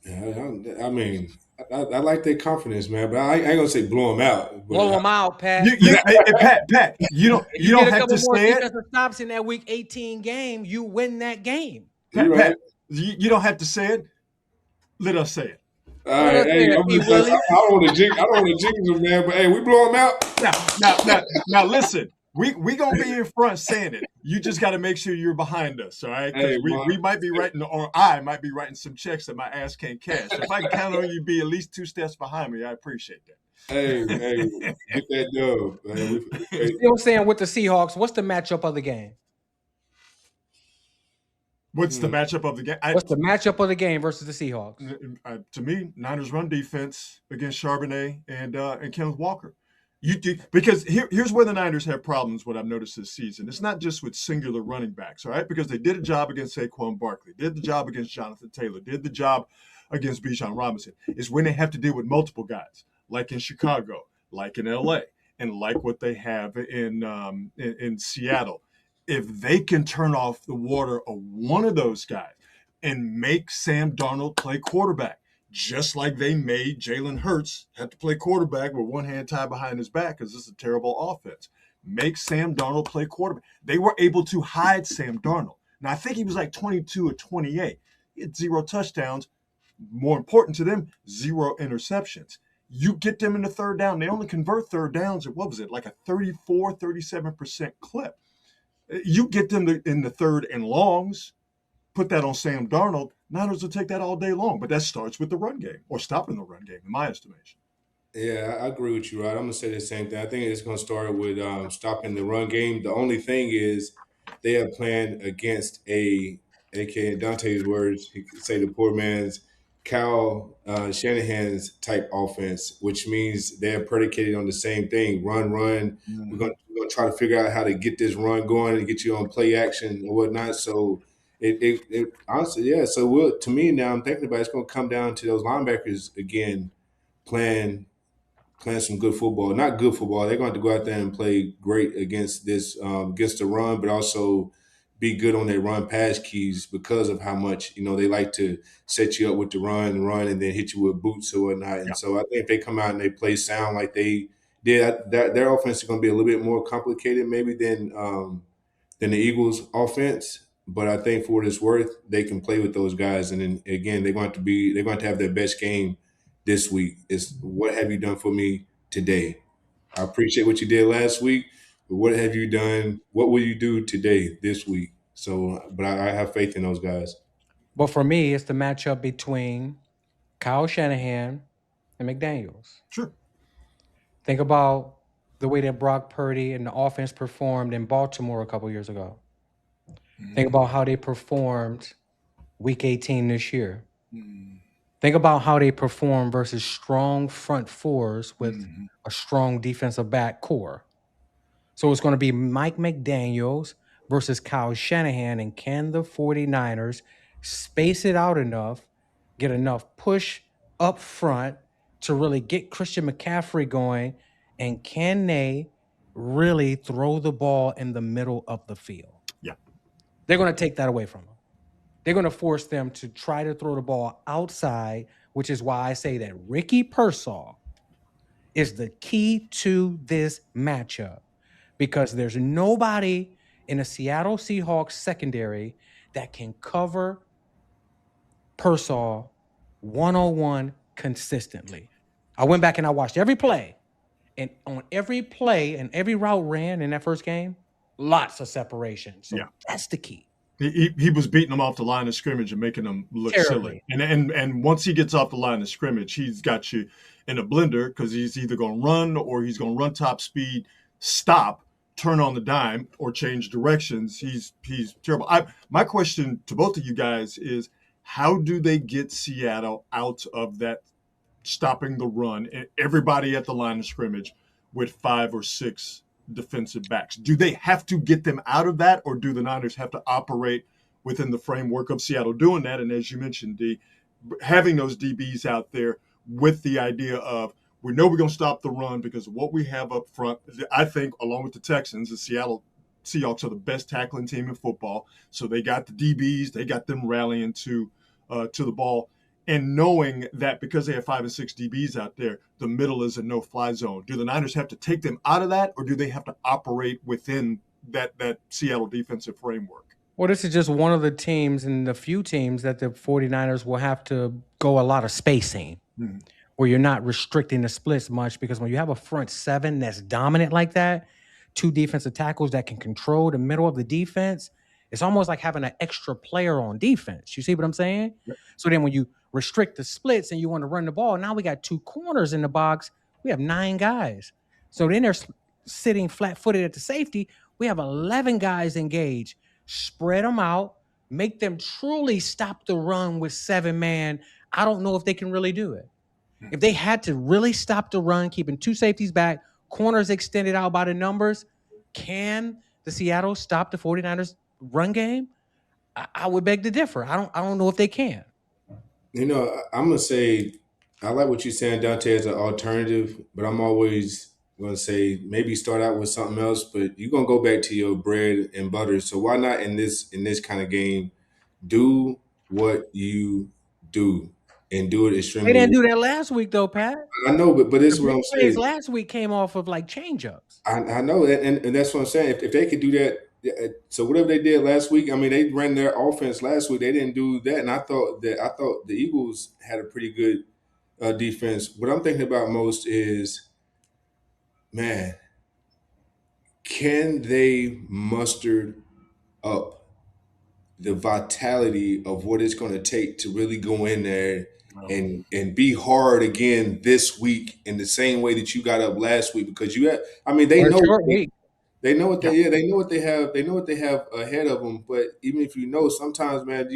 Yeah, I mean, I like their confidence, man, but I ain't gonna say blow them out. Blow them out, Pat. Pat, you don't have to say it. Defensive stops in that Week 18 game, you win that game. Pat, you don't have to say it. Let us say it. All right, hey, I don't want to jinx them, man, but hey, we blow them out. Now, listen. We gonna be in front saying it. You just got to make sure you're behind us, all right? Because we might be writing, or I might be writing some checks that my ass can't cash. If I can count on you to be at least 2 steps behind me, I appreciate that. Hey, get that dub, man. You know what I'm saying? With the Seahawks, what's the matchup of the game? What's the matchup of the game? What's the matchup of the game versus the Seahawks? To me, Niners run defense against Charbonnet and Kenneth Walker. Because here's where the Niners have problems, what I've noticed this season. It's not just with singular running backs, all right? Because they did a job against Saquon Barkley, did the job against Jonathan Taylor, did the job against Bijan Robinson. It's when they have to deal with multiple guys, like in Chicago, like in LA, and like what they have in Seattle. If they can turn off the water of one of those guys and make Sam Darnold play quarterback, just like they made Jalen Hurts have to play quarterback with one hand tied behind his back because this is a terrible offense. Make Sam Darnold play quarterback. They were able to hide Sam Darnold. Now, I think he was like 22 or 28. He had 0 touchdowns. More important to them, 0 interceptions. You get them in the third down. They only convert third downs at, like a 34, 37% clip. You get them in the third and longs, put that on Sam Darnold, Niners will take that all day long. But that starts with the run game or stopping the run game, in my estimation. Yeah, I agree with you, Rod. I'm going to say the same thing. I think it's going to start with stopping the run game. The only thing is they have planned against a in Dante's words, he could say the poor man's Kyle Shanahan's type offense, which means they're predicated on the same thing, run. Mm-hmm. We're going to try to figure out how to get this run going and get you on play action and whatnot. So it honestly, yeah. So to me now, I'm thinking about it's going to come down to those linebackers again playing some good football. Not good football. They're going to have to go out there and play great against against the run, but also be good on their run pass keys because of how much, they like to set you up with the run, and then hit you with boots or whatnot. And so I think if they come out and they play sound like they did, their offense is going to be a little bit more complicated maybe than the Eagles' offense. But I think for what it's worth, they can play with those guys. And then again, they're going to have their best game this week. It's what have you done for me today? I appreciate what you did last week, but what have you done? What will you do today, this week? So, but I have faith in those guys. But for me, it's the matchup between Kyle Shanahan and McDaniels. Sure. Think about the way that Brock Purdy and the offense performed in Baltimore a couple years ago. Mm-hmm. Think about how they performed Week 18 this year. Think about how they perform versus strong front fours with Mhm. a strong defensive back core. So it's going to be Mike McDaniels versus Kyle Shanahan. And can the 49ers space it out enough, get enough push up front to really get Christian McCaffrey going? And can they really throw the ball in the middle of the field? Yeah. They're going to take that away from them. They're going to force them to try to throw the ball outside, which is why I say that Ricky Pearsall is the key to this matchup, because there's nobody in the Seattle Seahawks secondary that can cover Pearsall one-on-one consistently. I went back and I watched every play, and on every play and every route ran in that first game, lots of separation. So Yeah. that's the key. He was beating them off the line of scrimmage and making them look silly. Terribly. And once he gets off the line of scrimmage, he's got you in a blender because he's either going to run or he's going to run top speed, stop, turn on the dime, or change directions. He's terrible. My question to both of you guys is, how do they get Seattle out of that stopping the run and everybody at the line of scrimmage with 5 or 6 defensive backs? Do they have to get them out of that, or do the Niners have to operate within the framework of Seattle doing that? And as you mentioned, D, having those DBs out there with the idea of, we know we're going to stop the run because of what we have up front. I think, along with the Texans, the Seattle Seahawks are the best tackling team in football. So they got the DBs, they got them rallying to the ball. And knowing that because they have 5 and 6 DBs out there, the middle is a no-fly zone. Do the Niners have to take them out of that, or do they have to operate within that Seattle defensive framework? Well, this is just one of the teams and the few teams that the 49ers will have to go a lot of spacing, where you're not restricting the splits much, because when you have a front 7 that's dominant like that, 2 defensive tackles that can control the middle of the defense, it's almost like having an extra player on defense. You see what I'm saying? Yep. So then when you restrict the splits and you want to run the ball, now we got 2 corners in the box. We have 9 guys. So then they're sitting flat-footed at the safety. We have 11 guys engaged. Spread them out, make them truly stop the run with 7-man. I don't know if they can really do it. If they had to really stop the run, keeping 2 safeties back, corners extended out by the numbers, can the Seattle stop the 49ers run game? I would beg to differ. I don't know if they can. I'm gonna say I like what you're saying, Dante, as an alternative, but I'm always gonna say maybe start out with something else, but you're gonna go back to your bread and butter. So why not in this kind of game, do what you do and do it They extremely didn't well. do that last week though, Pat. I know, but this The is what big I'm plays saying. last week came off of like change-ups. I know, and that's what I'm saying. If they could do that, so whatever they did last week, I mean, they ran their offense last week. They didn't do that, and I thought the Eagles had a pretty good defense. What I'm thinking about most is, man, can they muster up the vitality of what it's going to take to really go in there and be hard again this week in the same way that you got up last week? Because you have, I mean, they Or a know short week. they know what they know what they have ahead of them. But even if you know, sometimes, man,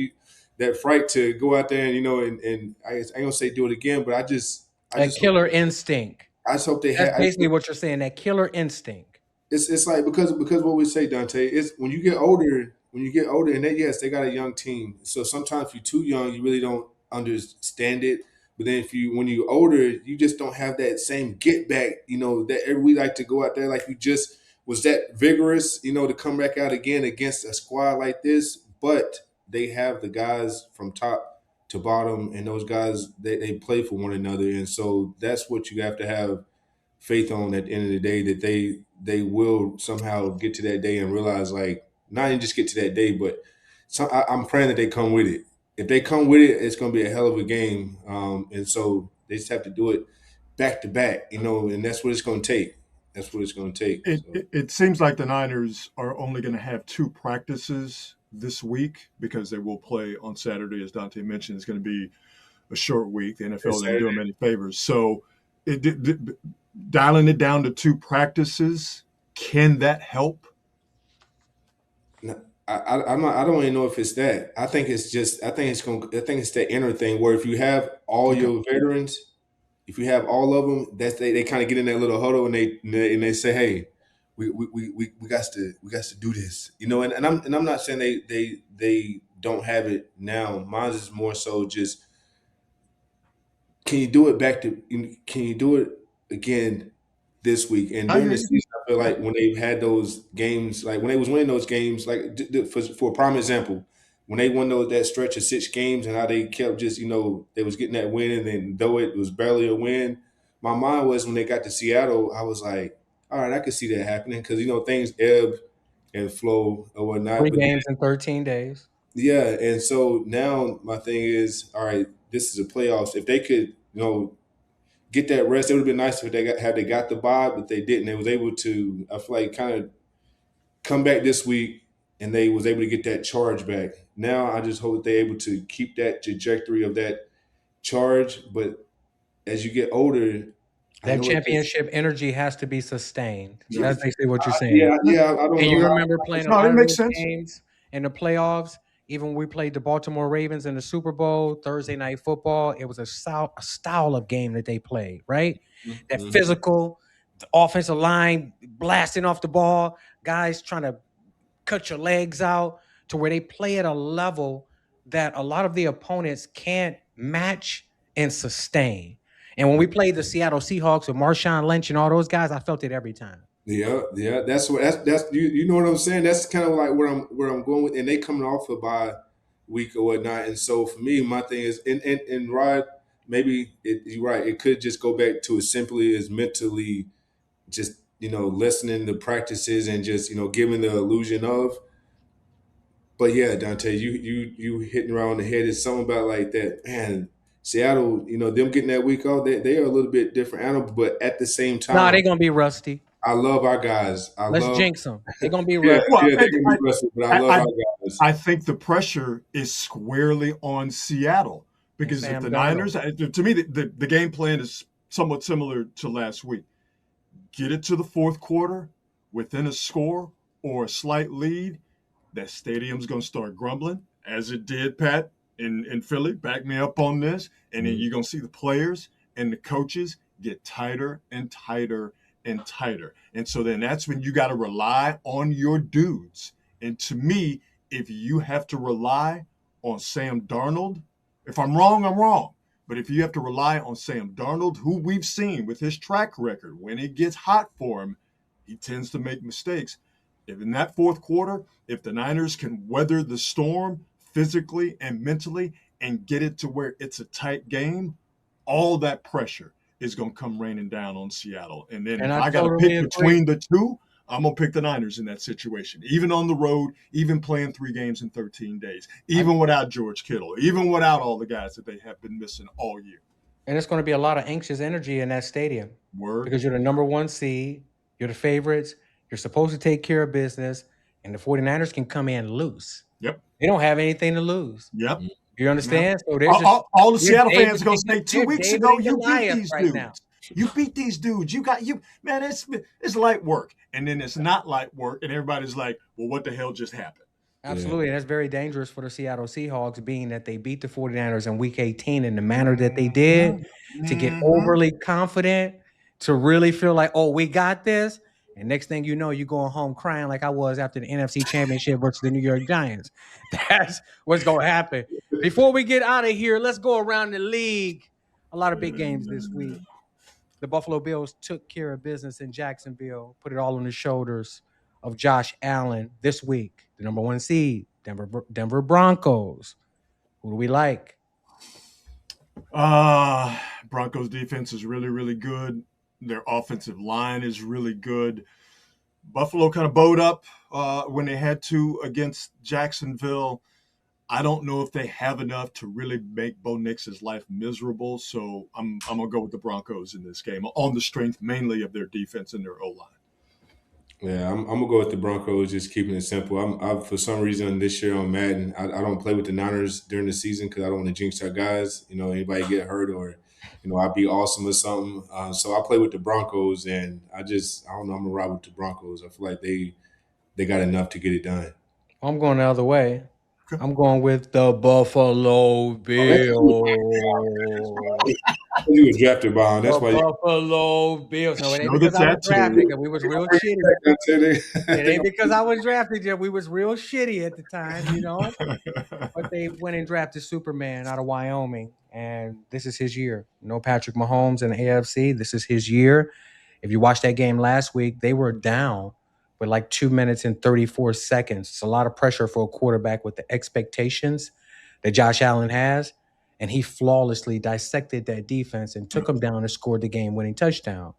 that fright to go out there and I ain't gonna say do it again, but I just That killer instinct. I just hope they That's have. basically what you're saying, that killer instinct. It's like because what we say, Dante, is when you get older, and they got a young team. So sometimes if you're too young, you really don't understand it. But then when you're older, you just don't have that same get back, that we like to go out there like you just was that vigorous, to come back out again against a squad like this. But they have the guys from top to bottom, and those guys they play for one another, and so that's what you have to have faith on at the end of the day, that they will somehow get to that day and realize, like, not even just get to that day, but I'm praying that they come with it. If they come with it, it's going to be a hell of a game, and so they just have to do it back to back, and that's what it's going to take. That's what it's going to take. It seems like the Niners are only going to have 2 practices this week because they will play on Saturday, as Dante mentioned. It's going to be a short week. The NFL didn't do them any favors. So dialing it down to 2 practices, can that help? I don't even know if it's that. I think it's that inner thing where if you have all Okay. your veterans, if you have all of them, they kind of get in that little huddle and they say, hey, we got to do this, and I'm not saying they don't have it now. Mine is more so just can you do it can you do it again this week? And I during hear the you. season, I feel like when they've had those games, like when they was winning those games, like for a prime example, when they won that stretch of 6 games and how they kept just, they was getting that win, and then though it was barely a win, my mind was when they got to Seattle, I was like, all right, I could see that happening because things ebb and flow or whatnot. 3 But games in 13 days. yeah, and so now my thing is, all right, this is a playoffs. If they could, get that rest. It would have been nice if they got the bye, but they didn't. They was able to, I feel like, kind of come back this week, and they was able to get that charge back. Now I just hope that they're able to keep that trajectory of that charge. But as you get older, I That know it takes. championship energy has to be sustained. Yep. That's basically what you're saying. Yeah. I don't And know you how. remember playing a No, lot it of makes those sense. games in the playoffs. Even when we played the Baltimore Ravens in the Super Bowl, Thursday night football, it was a style of game that they played, right? That Mhm. physical, the offensive line blasting off the ball, guys trying to cut your legs out to where they play at a level that a lot of the opponents can't match and sustain. And when we played the Seattle Seahawks with Marshawn Lynch and all those guys, I felt it every time. Yeah. That's you know what I'm saying. That's kind of like where I'm going with, and they coming off a bye week or whatnot. And so for me, my thing is, and Rod, maybe you're right. It could just go back to as simply as mentally, just listening to practices and just giving the illusion of. But yeah, Dante, you hitting around the head. It's something about like that, man. Seattle, them getting that week off, they are a little bit different animal, but at the same Nah, they're time, gonna be rusty. I love our guys. I Let's love, jinx them. They're gonna be yeah, rusty. Well, yeah, they're gonna be rusty, but I I, love I, our guys. I think the pressure is squarely on Seattle And because if Sam the Darnold. Niners, to me, the game plan is somewhat similar to last week. Get it to the fourth quarter within a score or a slight lead, that stadium's going to start grumbling, as it did, Pat, in Philly. Back me up on this. And then you're going to see the players and the coaches get tighter and tighter and tighter. And so then that's when you got to rely on your dudes. And to me, if you have to rely on Sam Darnold, if I'm wrong, I'm wrong. But if you have to rely on Sam Darnold, who we've seen with his track record, when it gets hot for him, he tends to make mistakes. If in that fourth quarter, if the Niners can weather the storm physically and mentally and get it to where it's a tight game, all that pressure is going to come raining down on Seattle. And then And if I I got to totally pick agree. between the two, I'm going to pick the Niners in that situation, even on the road, even playing 3 games in 13 days, I, even without George Kittle, even without all the guys that they have been missing all year. and it's gonna be a lot of anxious energy in that stadium Word. because you're the number one seed, you're the favorites, you're supposed to take care of business, and the 49ers can come in loose. Yep. They don't have anything to lose. Yep. You Yep. understand? So there's just All the they're Seattle David fans are going and to say 2 they're weeks David ago, and you beat Goliath these right now. dudes. You beat these dudes. You got you, man. It's light work, and then it's not light work, and everybody's like, "Well, what the hell just happened?" Absolutely. And that's very dangerous for the Seattle Seahawks, being that they beat the 49ers in week 18 in the manner that they did, to get Mm-hmm. overly confident, to really feel like, oh, we got this. And next thing you know, you're going home crying like I was after the NFC Championship versus the New York Giants. That's what's going to happen. Before we get out of here, let's go around the league. A lot of big games this week. The Buffalo Bills took care of business in Jacksonville, put it all on the shoulders of Josh Allen this week. The number one seed, Denver Broncos. Who do we like? Broncos defense is really, really good. Their offensive line is really good. Buffalo kind of bowed up when they had to against Jacksonville. I don't know if they have enough to really make Bo Nix's life miserable. So I'm gonna go with the Broncos in this game on the strength mainly of their defense and their O line. Yeah, I'm gonna go with the Broncos. Just keeping it simple. I for some reason this year on Madden, I don't play with the Niners during the season because I don't want to jinx our guys. Anybody get hurt or I'd be awesome or something. So I play with the Broncos, and I don't know. I'm gonna ride with the Broncos. I feel like they got enough to get it done. I'm going the other way. Okay. I'm going with the Buffalo Oh, that's Bills. you was drafted by him. That's The why you Buffalo Bills. No, it ain't Show the because I was tattoo. drafted. Cause we was real shitty. It ain't because I was drafted yet. We was real shitty at the time, you know. But they went and drafted Superman out of Wyoming, and this is his year. No Patrick Mahomes in the AFC. This is his year. If you watched that game last week, they were down with like 2 minutes and 34 seconds. It's a lot of pressure for a quarterback with the expectations that Josh Allen has. And he flawlessly dissected that defense and took them down and scored the game winning touchdown.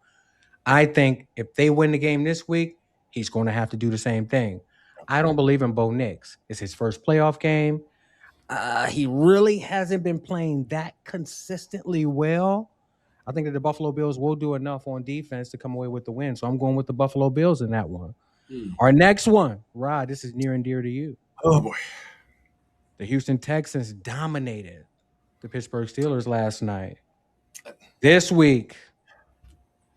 I think if they win the game this week, he's going to have to do the same thing. I don't believe in Bo Nix. It's his first playoff game. He really hasn't been playing that consistently well. I think that the Buffalo Bills will do enough on defense to come away with the win. So I'm going with the Buffalo Bills in that one. Our next one, Rod, this is near and dear to you. Oh boy. The Houston Texans dominated the Pittsburgh Steelers last night. This week,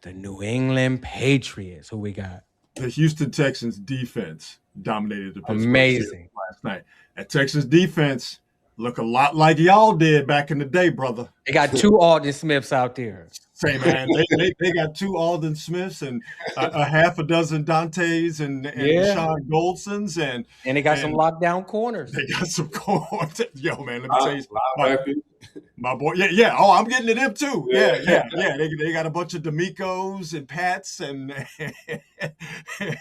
the New England Patriots. Who we got? The Houston Texans defense dominated the Pittsburgh Amazing. Steelers last night. That Texans defense look a lot like y'all did back in the day, brother. They got two Alden Smiths out there. Say, man, they got two Alden Smiths and a half a dozen Dantes and Sean Goldsons and they got some lockdown corners. They got some corners. Yo, man, let me tell you, my boy. Yeah. Oh, I'm getting to them too. Yeah. They got a bunch of D'Amicos and Pats and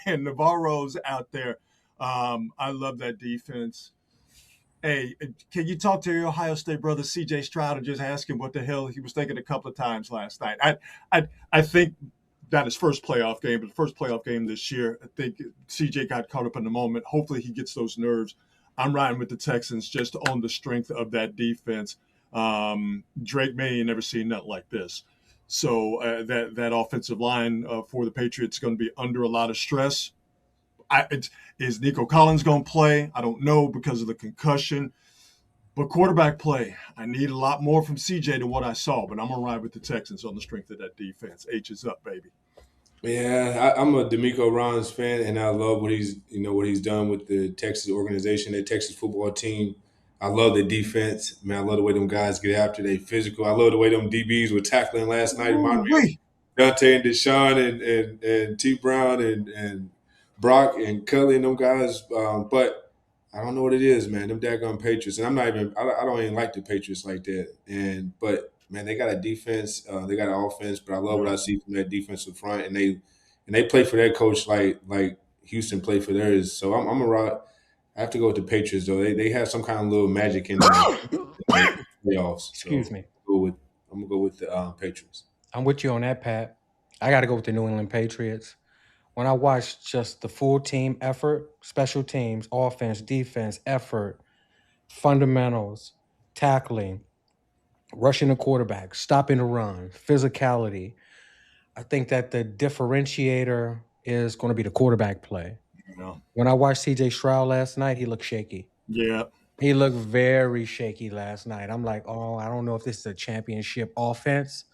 Navarros out there. I love that defense. Hey, can you talk to your Ohio State brother CJ Stroud and just ask him what the hell he was thinking a couple of times last night? I think not his first playoff game, but the first playoff game this year. I think CJ got caught up in the moment. Hopefully he gets those nerves. I'm riding with the Texans just on the strength of that defense. Drake May ain't never seen nothing like this. So that offensive line for the Patriots is going to be under a lot of stress. Is Nico Collins going to play? I don't know because of the concussion. But quarterback play, I need a lot more from CJ than what I saw. But I'm going to ride with the Texans on the strength of that defense. H is up, baby. Yeah, I'm a D'Amico Ryans fan, and I love what he's done with the Texas organization, the Texas football team. I love the defense. Man, I love the way them guys get after. They physical. I love the way them DBs were tackling last night. Dante and Deshaun and T Brown and Brock and Cully and them guys. But I don't know what it is, man. Them daggone Patriots. And I don't even like the Patriots like that. But man, they got a defense, they got an offense, but I love what I see from that defensive front. And they play for their coach like Houston played for theirs. So I'm a ride. I have to go with the Patriots though. They have some kind of little magic in the playoffs. Excuse me. I'm gonna go with the Patriots. I'm with you on that, Pat. I got to go with the New England Patriots. When I watched just the full team effort, special teams, offense, defense, effort, fundamentals, tackling, rushing the quarterback, stopping the run, physicality, I think that the differentiator is going to be the quarterback play. No. When I watched CJ Stroud last night, he looked shaky. Yeah. He looked very shaky last night. I'm like, oh, I don't know if this is a championship offense.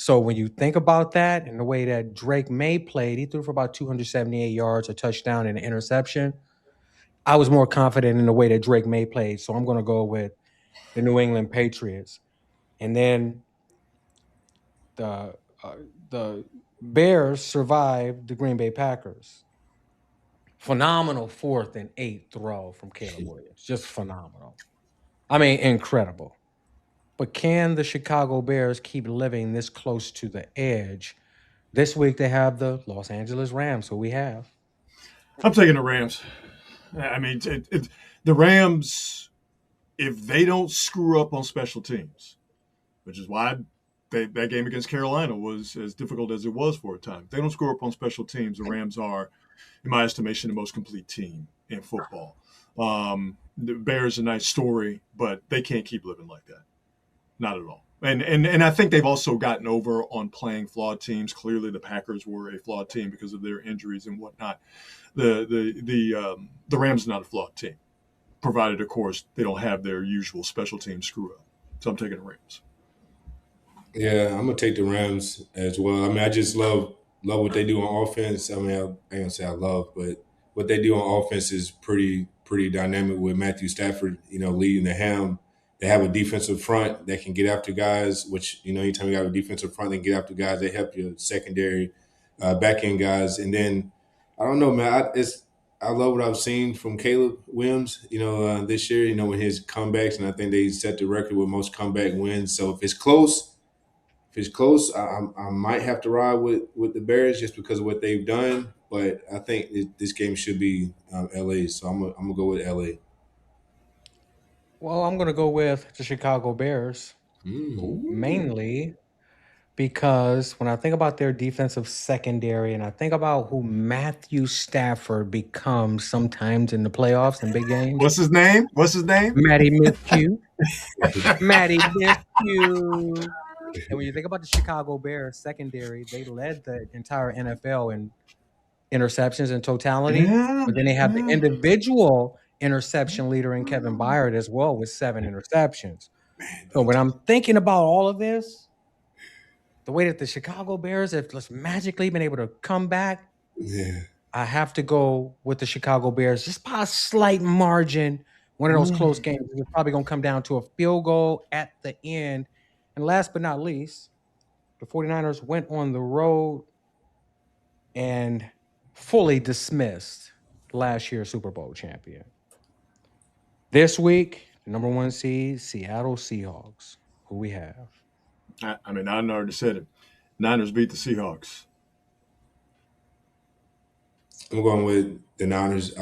So when you think about that and the way that Drake May played, he threw for about 278 yards, a touchdown, and an interception. I was more confident in the way that Drake May played. So I'm going to go with the New England Patriots. And then the Bears survived the Green Bay Packers. Phenomenal 4th and 8 throw from Caleb Williams. Just phenomenal. I mean, incredible. But can the Chicago Bears keep living this close to the edge? This week they have the Los Angeles Rams, who we have. I'm taking the Rams. I mean, the Rams, if they don't screw up on special teams, which is why that game against Carolina was as difficult as it was for a time. If they don't screw up on special teams, the Rams are, in my estimation, the most complete team in football. The Bears are a nice story, but they can't keep living like that. Not at all. And I think they've also gotten over on playing flawed teams. Clearly, the Packers were a flawed team because of their injuries and whatnot. The Rams are not a flawed team, provided, of course, they don't have their usual special team screw up. So I'm taking the Rams. Yeah, I'm gonna take the Rams as well. I mean, I just love what they do on offense. I mean, I ain't gonna say I love, but what they do on offense is pretty pretty dynamic with Matthew Stafford, leading the helm. They have a defensive front that can get after guys, which, anytime you have a defensive front, they can get after guys. They help your secondary, back end guys. And then, I don't know, man, I love what I've seen from Caleb Williams, this year, with his comebacks. And I think they set the record with most comeback wins. So if it's close, I might have to ride with the Bears just because of what they've done. But I think this game should be LA. So I'm gonna go with LA. Well, I'm going to go with the Chicago Bears, mainly because when I think about their defensive secondary and I think about who Matthew Stafford becomes sometimes in the playoffs and big games. What's his name? Matty Miscue. Matty Miscue. And when you think about the Chicago Bears secondary, they led the entire NFL in interceptions in totality. Yeah, But then they have the individual interception leader in Kevin Byard as well with 7 interceptions. So when I'm thinking about all of this, the way that the Chicago Bears have just magically been able to come back, I have to go with the Chicago Bears just by a slight margin. One of those close games is probably going to come down to a field goal at the end. And last but not least, the 49ers went on the road and fully dismissed last year's Super Bowl champion. This week, the number 1 seed, Seattle Seahawks. Who we have? I already said it. Niners beat the Seahawks. I'm going with the Niners,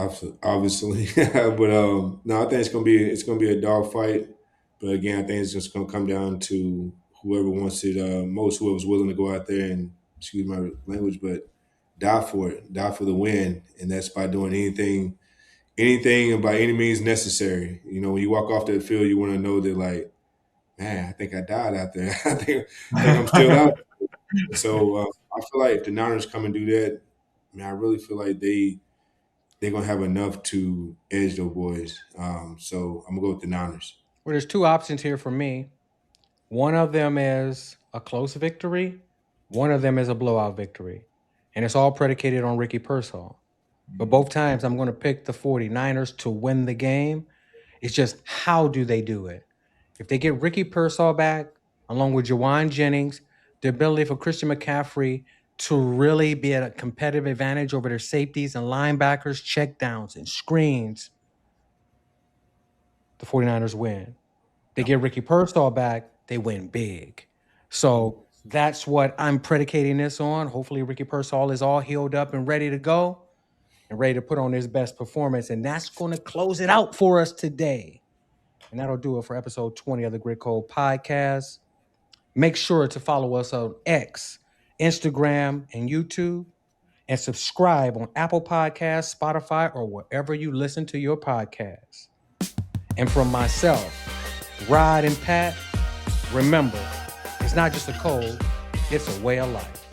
obviously, but no, I think it's gonna be a dog fight. But again, I think it's just gonna come down to whoever wants it most, whoever's willing to go out there and, excuse my language, but die for the win, and that's by doing anything and by any means necessary. When you walk off that field, you want to know that, like, man, I think I died out there. I think I'm still out there. So I feel like if the Niners come and do that, I really feel like they're gonna have enough to edge those boys. So I'm gonna go with the Niners. Well, there's 2 options here for me. One of them is a close victory. One of them is a blowout victory. And it's all predicated on Ricky Pearsall. But both times I'm going to pick the 49ers to win the game. It's just how do they do it? If they get Ricky Pearsall back, along with Jawan Jennings, the ability for Christian McCaffrey to really be at a competitive advantage over their safeties and linebackers, checkdowns and screens, the 49ers win. They get Ricky Pearsall back, they win big. So that's what I'm predicating this on. Hopefully Ricky Pearsall is all healed up and ready to go and ready to put on his best performance. And that's going to close it out for us today. And that'll do it for episode 20 of the Grit Code Podcast. Make sure to follow us on X, Instagram, and YouTube. And subscribe on Apple Podcasts, Spotify, or wherever you listen to your podcasts. And from myself, Rod and Pat, remember, it's not just a code, it's a way of life.